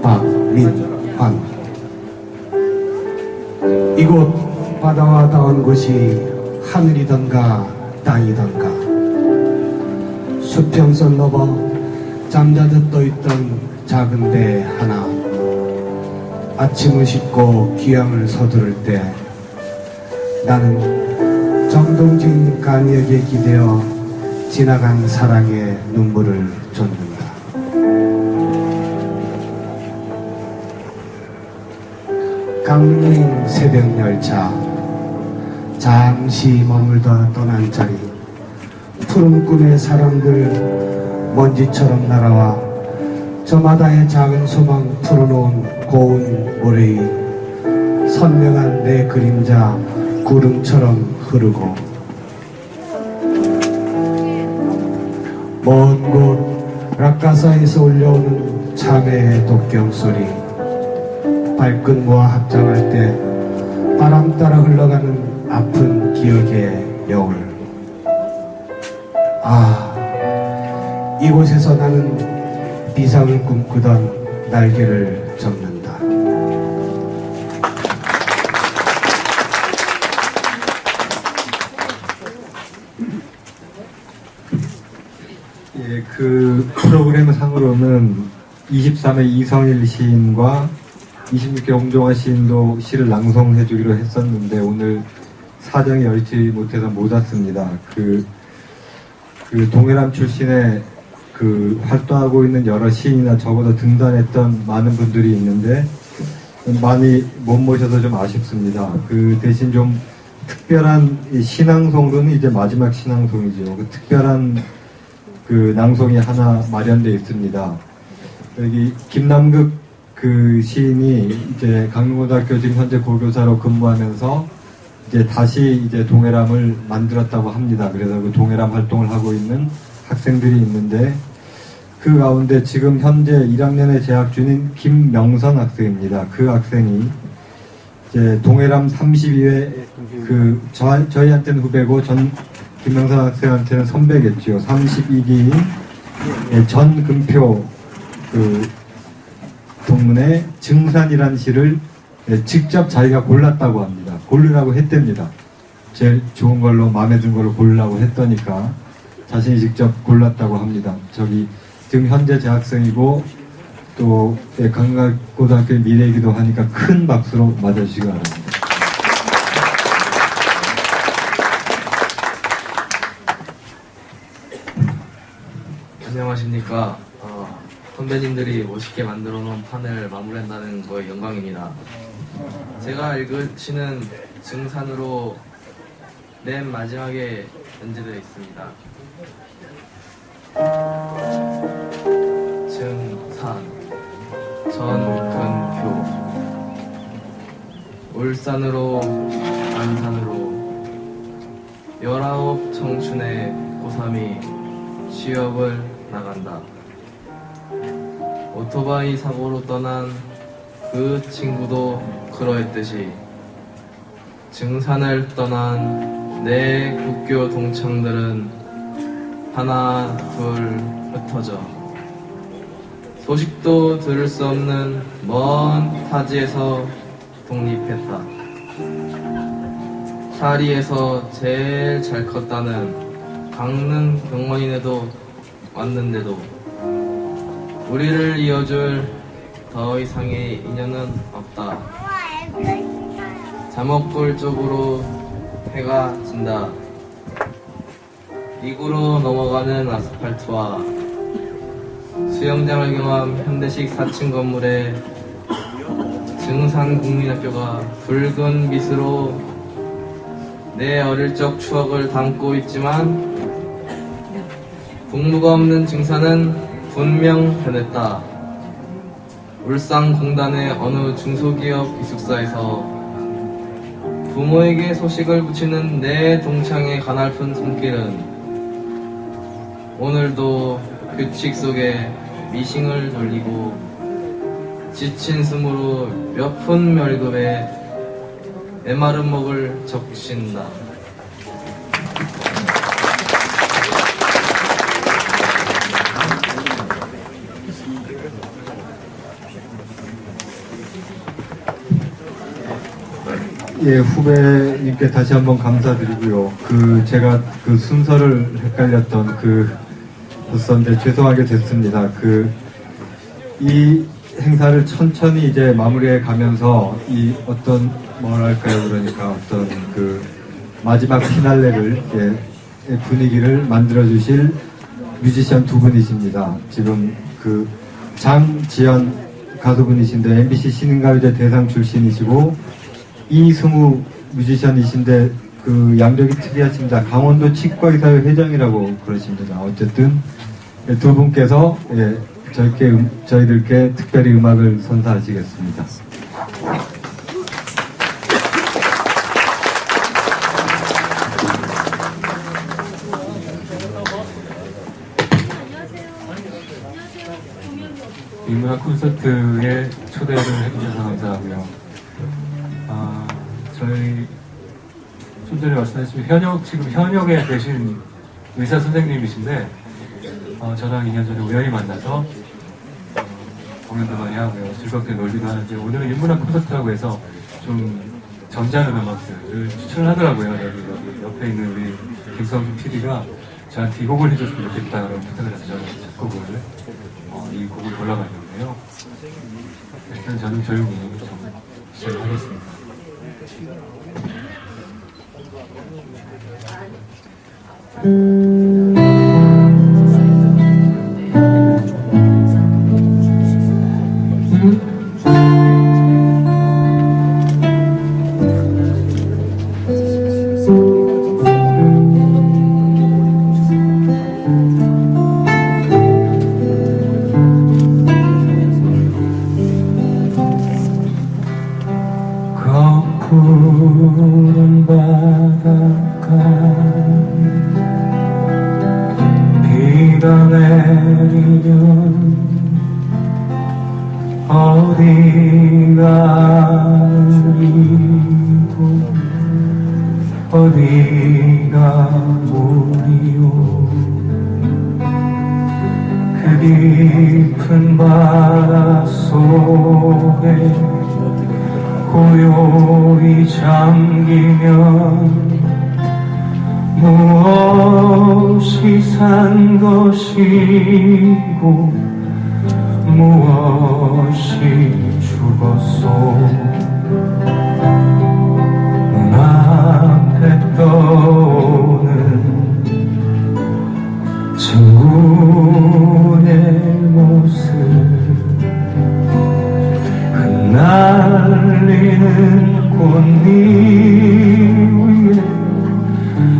박민환. 이곳 바다와 닿은 곳이 하늘이던가 땅이던가 수평선 넘어 잠자듯 떠있던 작은 배 하나. 아침을 씻고 귀향을 서두를 때 나는 정동진 간이에게 기대어 지나간 사랑의 눈물을 줬는다. 강릉행 새벽열차 잠시 머물다 떠난 자리 푸른 꿈의 사람들 먼지처럼 날아와 저마다의 작은 소망 풀어놓은 고운 모래의 선명한 내 그림자 구름처럼 흐르고 먼 곳 락가사에서 울려오는 참외의 독경소리 발끈모아 합창할 때 바람 따라 흘러가는 아픈 기억의 여울. 아, 이곳에서 나는 비상을 꿈꾸던 날개를 접는다. 예, 그 프로그램 상으로는 23회 이성일 시인과 26회 홍종화 시인도 시를 낭송해 주기로 했었는데 오늘 사정이 여의치 못해서 못 왔습니다. 그 동해람 출신의 그 활동하고 있는 여러 시인이나 적어도 등단했던 많은 분들이 있는데 많이 못 모셔서 좀 아쉽습니다. 그 대신 좀 특별한 이 신앙송은 이제 마지막 신앙송이죠. 그 특별한 그 낭송이 하나 마련되어 있습니다. 여기 김남극 그 시인이 이제 강릉고등학교 지금 현재 고교사로 근무하면서 이제 다시 이제 동해람을 만들었다고 합니다. 그래서 그 동해람 활동을 하고 있는 학생들이 있는데 그 가운데 지금 현재 1학년에 재학 중인 김명선 학생입니다. 그 학생이 이제 동해람 32회 그 저희한테는 후배고 전 김명선 학생한테는 선배겠죠. 32기인 전금표 그 동문의 증산이라는 시를 직접 자기가 골랐다고 합니다. 고르라고 했답니다. 제일 좋은 걸로 마음에 든 걸로 고르라고 했더니까 자신이 직접 골랐다고 합니다. 저기 지금 현재 재학생이고 또 강릉고등학교의 미래이기도 하니까 큰 박수로 맞아주시기 바랍니다. 안녕하십니까. 선배님들이 멋있게 만들어 놓은 판을 마무리한다는 거에 영광입니다. 제가 읽을 시는 증산으로 맨 마지막에 연재되어 있습니다. 증산 전근표 울산으로 안산으로 19 청춘의 고3이 취업을 나간다. 오토바이 사고로 떠난 그 친구도 그러했듯이 증산을 떠난 내 국교 동창들은 하나 둘 흩어져 소식도 들을 수 없는 먼 타지에서 독립했다. 사리에서 제일 잘 컸다는 강릉 병원인에도 왔는데도 우리를 이어줄 더 이상의 인연은 없다. 자목골 쪽으로 해가 진다. 이구로 넘어가는 아스팔트와 수영장을 경험 현대식 4층 건물에 증산국민학교가 붉은 빛으로 내 어릴 적 추억을 담고 있지만 국무가 없는 증산은 분명 변했다. 울산공단의 어느 중소기업 기숙사에서 부모에게 소식을 붙이는 내 동창의 가냘픈 손길은 오늘도 규칙 속에 미싱을 돌리고 지친 숨으로 몇 푼 월급에 메마른 목을 적신다. 예, 후배님께 다시 한번 감사드리고요. 제가 그 순서를 헷갈렸던 그였었는데 죄송하게 됐습니다. 이 행사를 천천히 이제 마무리해 가면서 이 어떤 뭐랄까요, 그러니까 어떤 마지막 피날레를 분위기를 만들어 주실 뮤지션 두 분이십니다. 지금 장지연 가수분이신데 MBC 신인가요제 대상 출신이시고 이승우 뮤지션이신데 양력이 특이하십니다. 강원도 치과의사회 회장이라고 그러십니다. 어쨌든 두 분께서 저희들께 특별히 음악을 선사하시겠습니다. 음악 누나 콘서트에 초대를 해주셔서 감사하고요. 저희 좀 전에 말씀하신 지금 현역에 계신 의사 선생님이신데 저랑 2년 전에 우연히 만나서 공연도 많이 하고요. 즐겁게 놀기도 하는데 오늘은 인문학 콘서트라고 해서 좀 점잖은 음악들을 추천을 하더라고요. 여기 옆에 있는 우리 김성준 PD가 저한테 이 곡을 해줬으면 좋겠다라고 부탁을 해서 저는 작곡을 이 곡을 골라봤는데요. 일단 저는 조용히 좀 시작을 하겠습니다. 푸른 바닷가 비가 내리면 어디가 흐리고 어디가 물이요 그 깊은 바다 속에 고요히 잠기면 무엇이 산 것이고 무엇이 죽었소 눈앞에 떠오는 친구의 모습 흩날리는 꽃잎 위에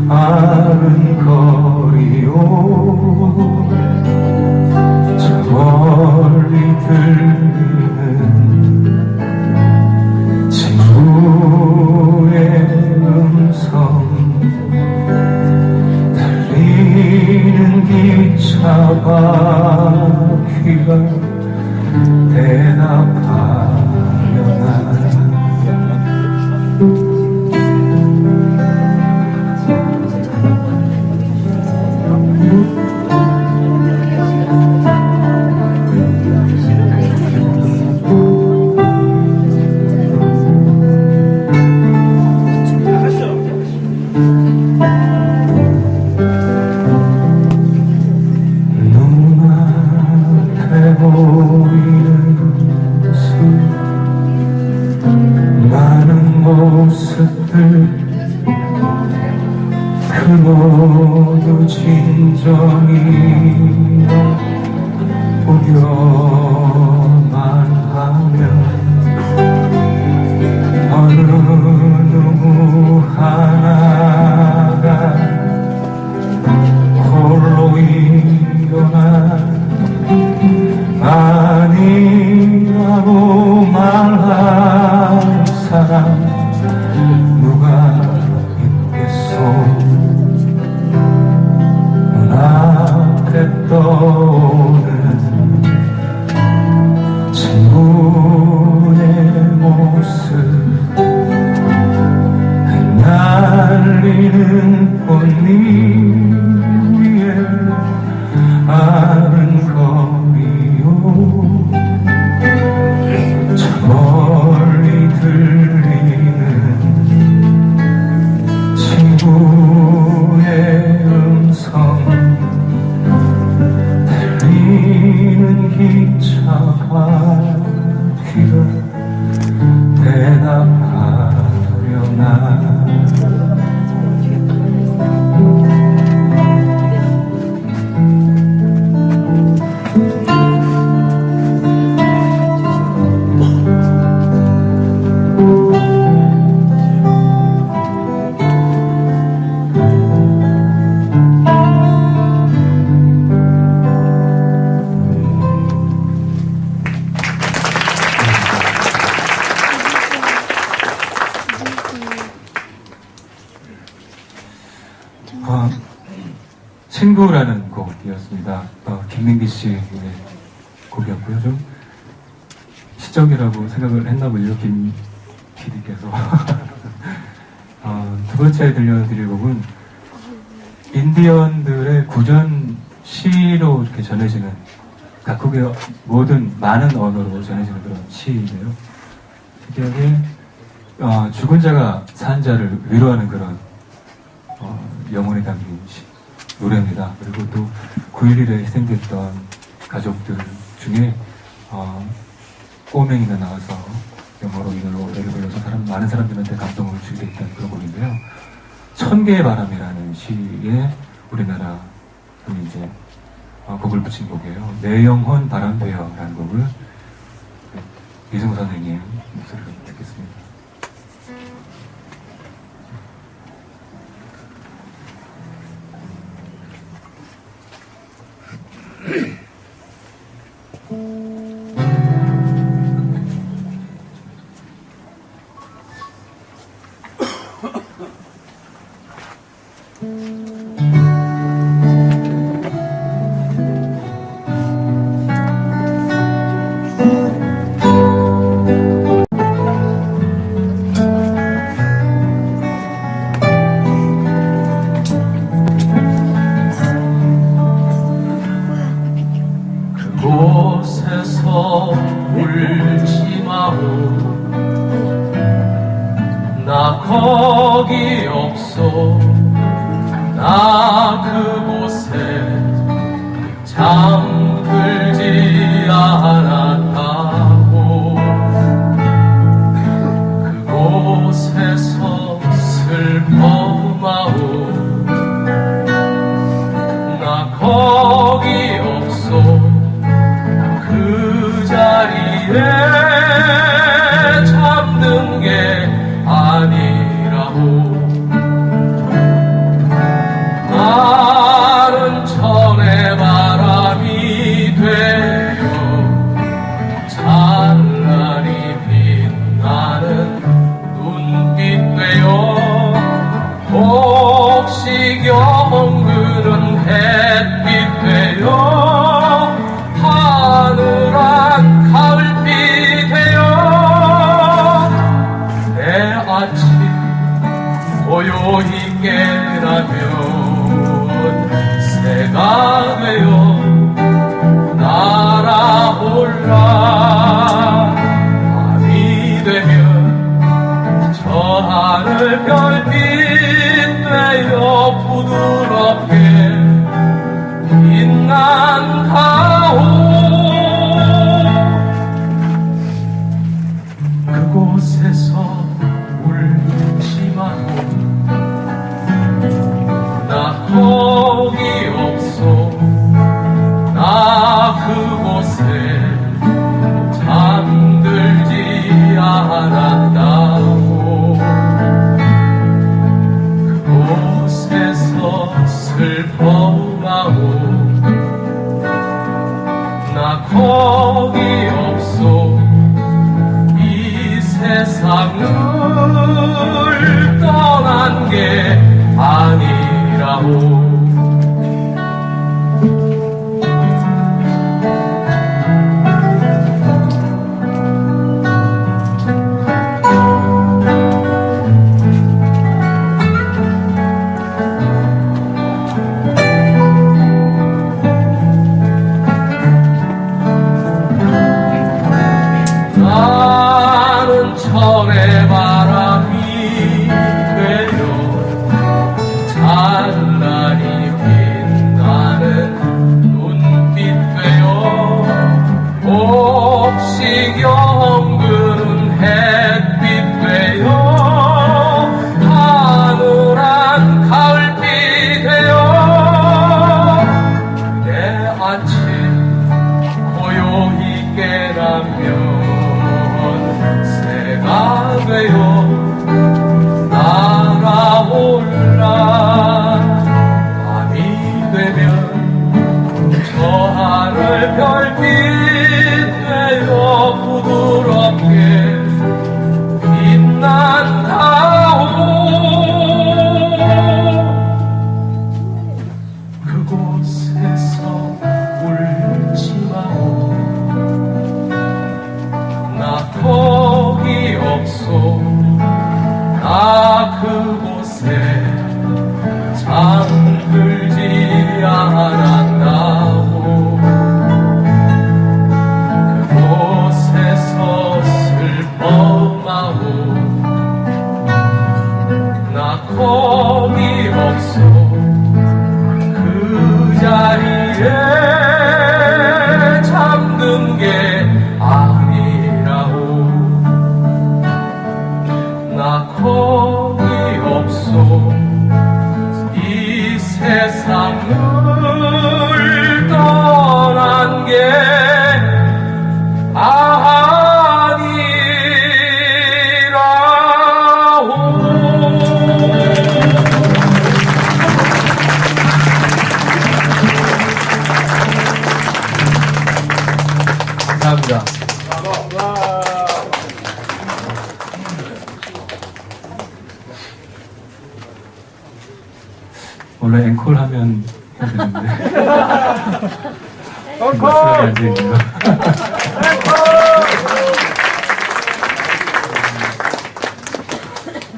아른거리요 저 멀리 들리는 친구의 음성 달리는 기차 바퀴가 대답하려나 눈앞에 보이는 많은 모습들 그 모두 진정이 보려만 하면 어느 누구 하나가 홀로 일어나 아니라고 말할 사람 누가 있겠소 눈앞에 떠오는 친구의 모습 흩날리는 꽃잎 위에 아른거리요 저 멀리 들리는 친구의 음성 달리는 기차 바퀴가 대답하려나 친구라는 곡이었습니다. 김민기 씨의 곡이었고요. 좀 시적이라고 생각을 했나 보죠, 김 PD께서. 두 번째 들려드릴 곡은 인디언들의 구전 시로 이렇게 전해지는, 각국의 모든 많은 언어로 전해지는 그런 시인데요. 특이하게 죽은 자가 산 자를 위로하는 그런 영혼이 담긴 노래입니다. 그리고 또 9.11에 희생됐던 가족들 중에 꼬맹이가 나와서 영어로 이 노래를 불러서 많은 사람들한테 감동을 주게 했던 그런 곡인데요. 천개의 바람이라는 시에 우리나라 분이 이제 곡을 붙인 곡이에요. 내 영혼 바람 되어 라는 곡을 이승우 선생님 목소리로 듣겠습니다. 그곳에서 울지 마오. 나 거기 없어. 나 그곳에 잠들지 않았다고. 그곳에서 슬퍼 마오. 나 거기 없어. 그 자리에 잠든 게 아니라고. 나는 천의 바람이 되어 찬란히 빛나는 눈빛 되어 혹시 경그는 햇빛 되어 하늘한 가을비 되어 내 아침 고요히 깨라면 새가 되어 날아올라. 밤이 되면 저 하늘 별빛 되어 부드럽게 빛난다오. 그곳에서 울지 마오. 나 거기 없어. 나 그곳에 잠들지 않았다고. 그곳에서 슬퍼하오. 나 거기 없어. 이 세상을 떠난 게 아니라오. 나는 천의 바람이 되어 찬란히 빛나는 눈빛 되어 혹시 경그는 햇빛 되어 하늘한 가을비 되어 내 아침 고요히 깨라면 새가 되어 날아올라. 밤이 되면 저 하늘 별빛 되어 부드럽게 빛난다오. 그곳에서 울지 마오. 나 그곳에 잠들지 않았다고 그곳에서 슬퍼마오 나 거기 없어 그 자리에 잠든 게 아니라오 나 거기 없어 이 세상을 떠난 게 감사합니다. 원래 앵콜 하면 해야 되는데. 앵콜! 앉아있네요.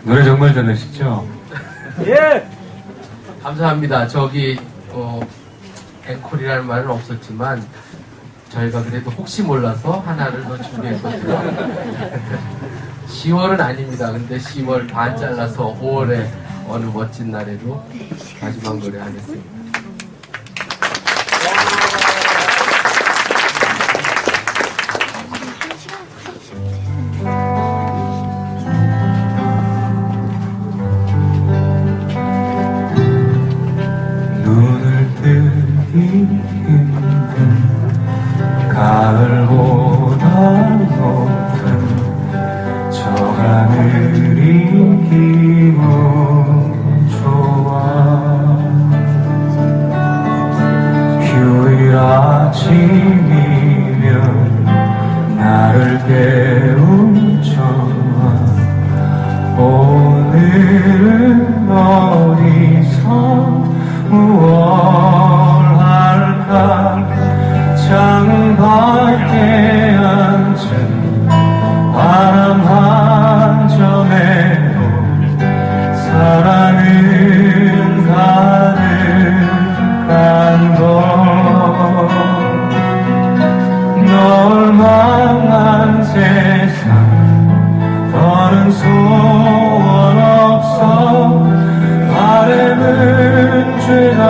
노래 정말 잘하시죠? 감사합니다. 저기 앵콜이라는 말은 없었지만 저희가 그래도 혹시 몰라서 하나를 더 준비했거든요. 10월은 아닙니다. 근데 10월 반 잘라서 5월에 어느 멋진 날에도 마지막 노래 하겠습니다. 눈을 뜨기 힘든 가을보다 높은 저 하늘이 기분 좋아 휴일 아침이면 나를 깨우쳐와 오늘은 어디서 무얼 할까 창밖에 앉은 바람 한 점에도 사랑은 가득한 것 널 만난 세상 더는 소원 없어 바람은 죄가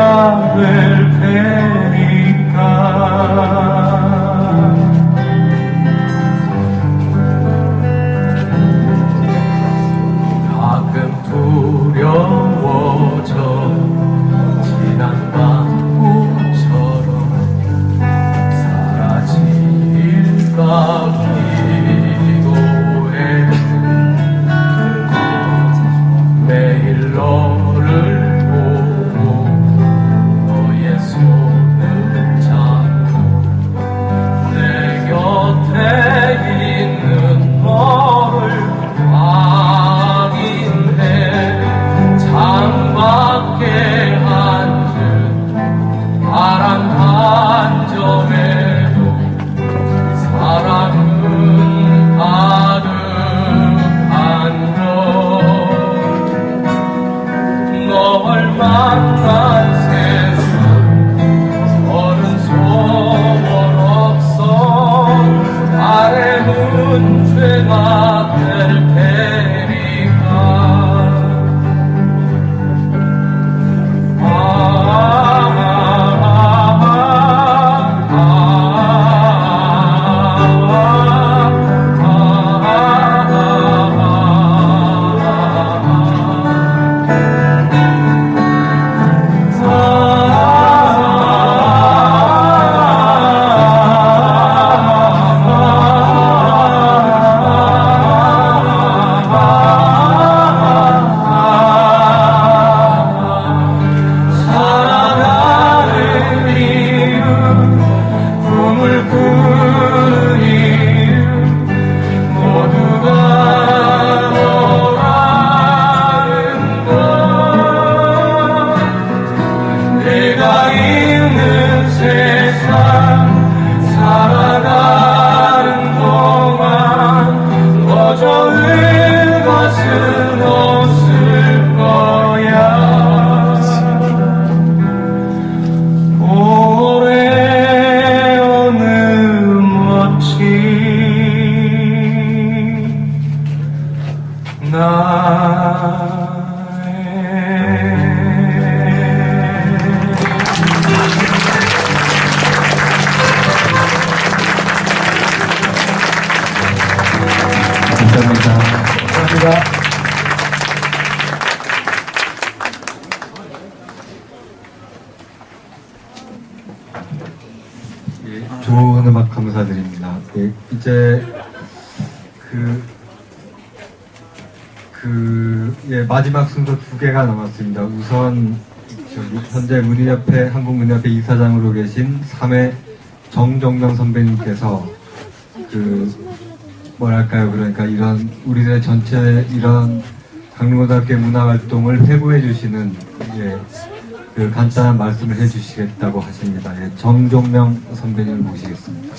감사합니다. 예, 좋은 음악 감사드립니다. 예, 이제 예, 마지막 순서 2개가 남았습니다. 우선 저기 현재 문희협회 한국문희협회 이사장으로 계신 3회 정정명 선배님께서 뭐랄까요, 그러니까 이런 우리들의 전체 이런 강릉고등학교 문화활동을 회고해 주시는 예, 간단한 말씀을 해주시겠다고 하십니다. 예, 정종명 선배님을 모시겠습니다.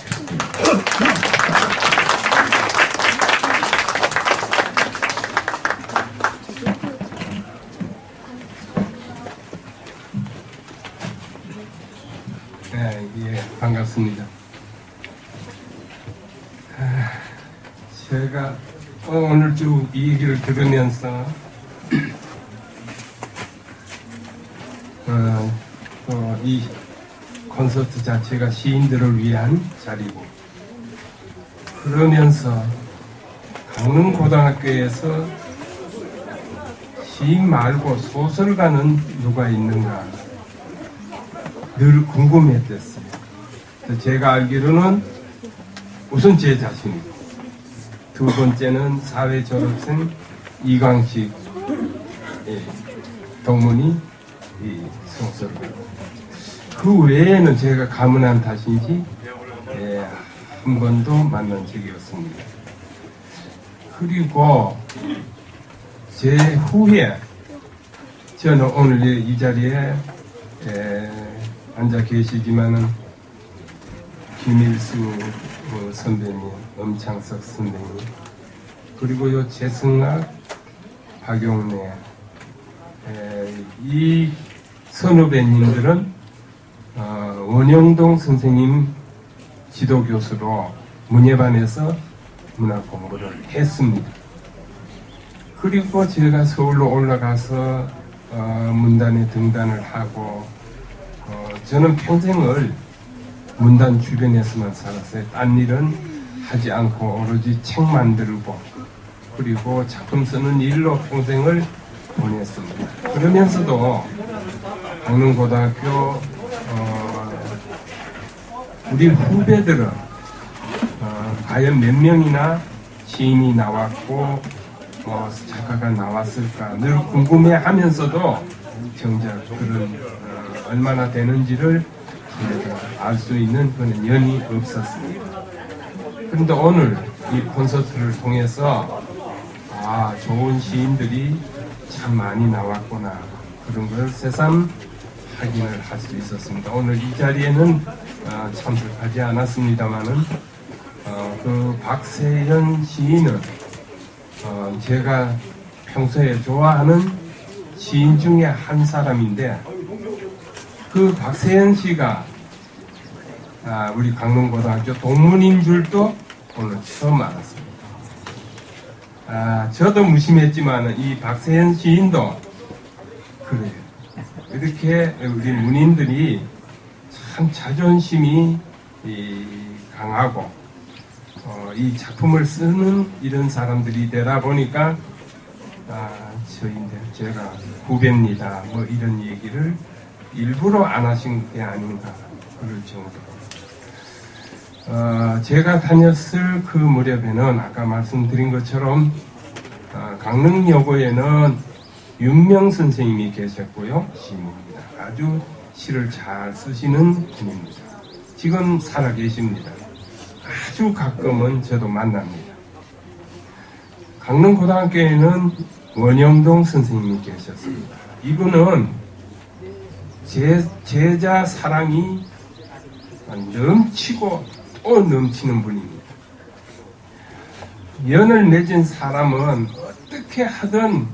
네, 예, 반갑습니다. 제가 오늘 쭉 이 얘기를 들으면서 이 콘서트 자체가 시인들을 위한 자리고, 그러면서 강릉고등학교에서 시인 말고 소설가는 누가 있는가 늘 궁금했댔어요. 제가 알기로는 우선 제 자신이고, 두 번째는 사회 졸업생 이광식 동문이 소설가고, 그 외에는 제가 가문한 탓인지 한 번도 만난 적이 없습니다. 그리고 제 후에 저는 오늘 이 자리에 앉아 계시지만은 김일수 선배님, 엄창석 선배님, 그리고 요 재승학, 박용래, 이 선후배님들은 원영동 선생님 지도교수로 문예반에서 문학 공부를 했습니다. 그리고 제가 서울로 올라가서 문단에 등단을 하고, 저는 평생을 문단 주변에서만 살았어요. 딴 일은 하지 않고 오로지 책 만들고 그리고 작품 쓰는 일로 평생을 보냈습니다. 그러면서도 강릉고등학교 우리 후배들은 과연 몇 명이나 시인이 나왔고 작가가 나왔을까 늘 궁금해하면서도 정작 그런 얼마나 되는지를 알 수 있는 그런 연이 없었습니다. 그런데 오늘 이 콘서트를 통해서 좋은 시인들이 참 많이 나왔구나, 그런 걸 새삼 확인을 할 수 있었습니다. 오늘 이 자리에는 참석하지 않았습니다만은 그 박세현 시인은 제가 평소에 좋아하는 시인 중에 한 사람인데, 그 박세현 씨가 우리 강릉고등학교 동문인 줄도 오늘 처음 알았습니다. 저도 무심했지만 이 박세현 시인도 그래요. 이렇게 우리 문인들이 참 자존심이 강하고 이 작품을 쓰는 이런 사람들이 되다 보니까 저인데 제가 후배입니다 뭐 이런 얘기를 일부러 안 하신 게 아닌가 그럴 정도로, 제가 다녔을 그 무렵에는 아까 말씀드린 것처럼 강릉여고에는 윤명 선생님이 계셨고요. 시인입니다. 아주 시를 잘 쓰시는 분입니다. 지금 살아 계십니다. 아주 가끔은 저도 만납니다. 강릉고등학교에는 원영동 선생님이 계셨습니다. 이분은 제자 사랑이 넘치고 또 넘치는 분입니다. 연을 맺은 사람은 어떻게 하든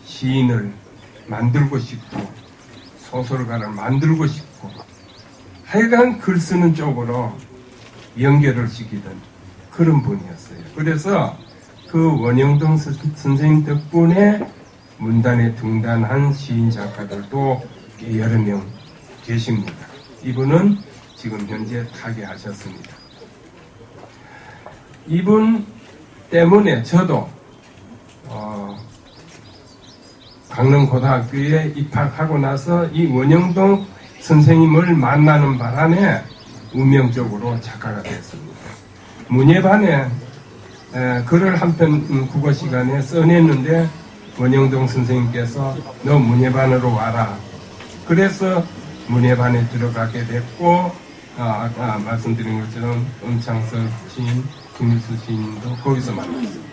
시인을 만들고 싶고 소설가를 만들고 싶고 하여간 글 쓰는 쪽으로 연결을 시키던 그런 분이었어요. 그래서 그 원영동 선생님 덕분에 문단에 등단한 시인 작가들도 여러 명 계십니다. 이분은 지금 현재 타계하셨습니다. 이분 때문에 저도 강릉고등학교에 입학하고 나서 이 원영동 선생님을 만나는 바람에 운명적으로 작가가 되었습니다. 문예반에 글을 한 편 국어 시간에 써냈는데 원영동 선생님께서 너 문예반으로 와라. 그래서 문예반에 들어가게 됐고 아까 말씀드린 것처럼 엄창석 시인, 김일수 시인도 거기서 만났습니다.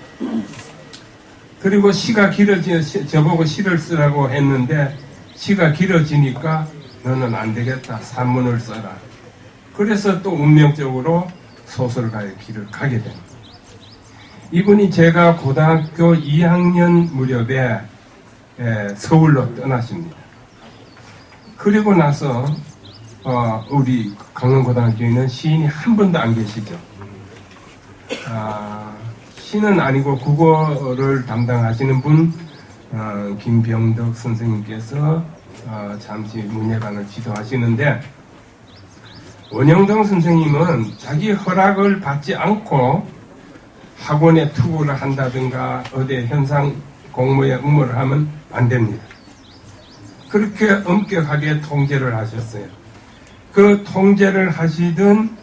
그리고 시가 저보고 시를 쓰라고 했는데 시가 길어지니까 너는 안 되겠다. 산문을 써라. 그래서 또 운명적으로 소설가의 길을 가게 됩니다. 이분이 제가 고등학교 2학년 무렵에 서울로 떠나십니다. 그리고 나서 우리 강릉고등학교에는 시인이 한 분도 안 계시죠. 시는 아니고 국어를 담당하시는 분 김병덕 선생님께서 잠시 문예반을 지도하시는데 원영동 선생님은 자기 허락을 받지 않고 학원에 투구를 한다든가 어디 현상 공모에 응모를 하면 안 됩니다. 그렇게 엄격하게 통제를 하셨어요. 그 통제를 하시던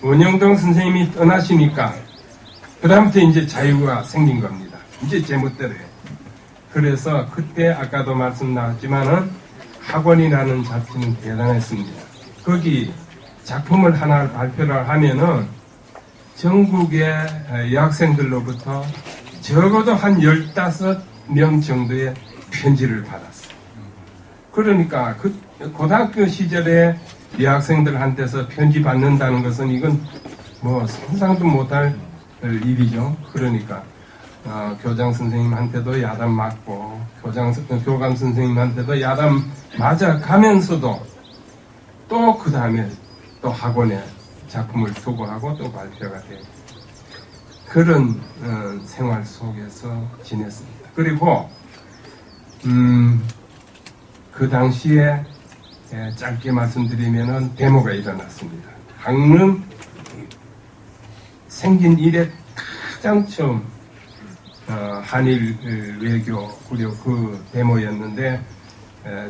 원영동 선생님이 떠나시니까 그 다음부터 이제 자유가 생긴 겁니다. 이제 제멋대로예요. 그래서 그때 아까도 말씀 나왔지만은 학원이라는 자체는 대단했습니다. 거기 작품을 하나 발표를 하면은 전국의 여학생들로부터 적어도 한 15명 정도의 편지를 받았어요. 그러니까 그 고등학교 시절에 여학생들한테서 편지 받는다는 것은 이건 뭐 상상도 못할 일이죠. 그러니까 교장 선생님한테도 야단 맞고 교감 선생님한테도 야단 맞아가면서도 또 그 다음에 또 학원에 작품을 수고하고 또 발표가 돼요. 그런 생활 속에서 지냈습니다. 그리고 그 당시에 짧게 말씀드리면은 데모가 일어났습니다. 강릉 생긴 이래 가장 처음 한일 외교 구려 그 데모였는데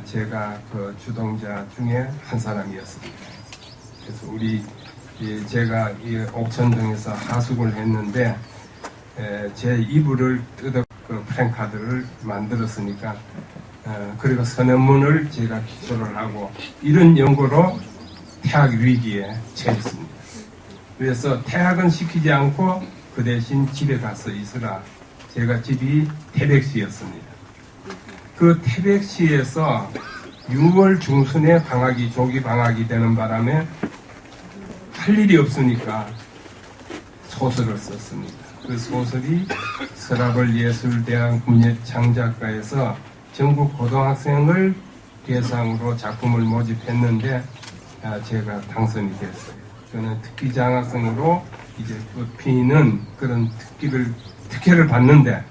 제가 그 주동자 중에 한 사람이었습니다. 그래서 제가 이 옥천동에서 하숙을 했는데 제 이불을 뜯어 그 프랭카드를 만들었으니까 그리고 선언문을 제가 기초를 하고 이런 연고로 퇴학 위기에 처했습니다. 그래서 퇴학은 시키지 않고 그 대신 집에 가서 있으라. 제가 집이 태백시였습니다. 그 태백시에서 6월 중순에 조기 방학이 되는 바람에 할 일이 없으니까 소설을 썼습니다. 그 소설이 서라벌 예술대학 문예창작가에서 전국 고등학생을 대상으로 작품을 모집했는데 제가 당선이 됐어요. 저는 특기장학생으로 이제 뽑히는 그런 특혜를 받는데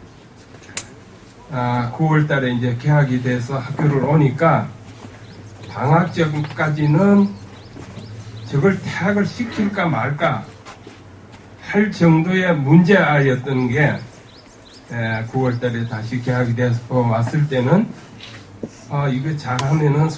9월 달에 이제 개학이 돼서 학교를 오니까 방학 전까지는 저걸 퇴학을 시킬까 말까 할 정도의 문제아였던 게 9월 달에 다시 개학이 돼서 왔을 때는 이거 잘하면은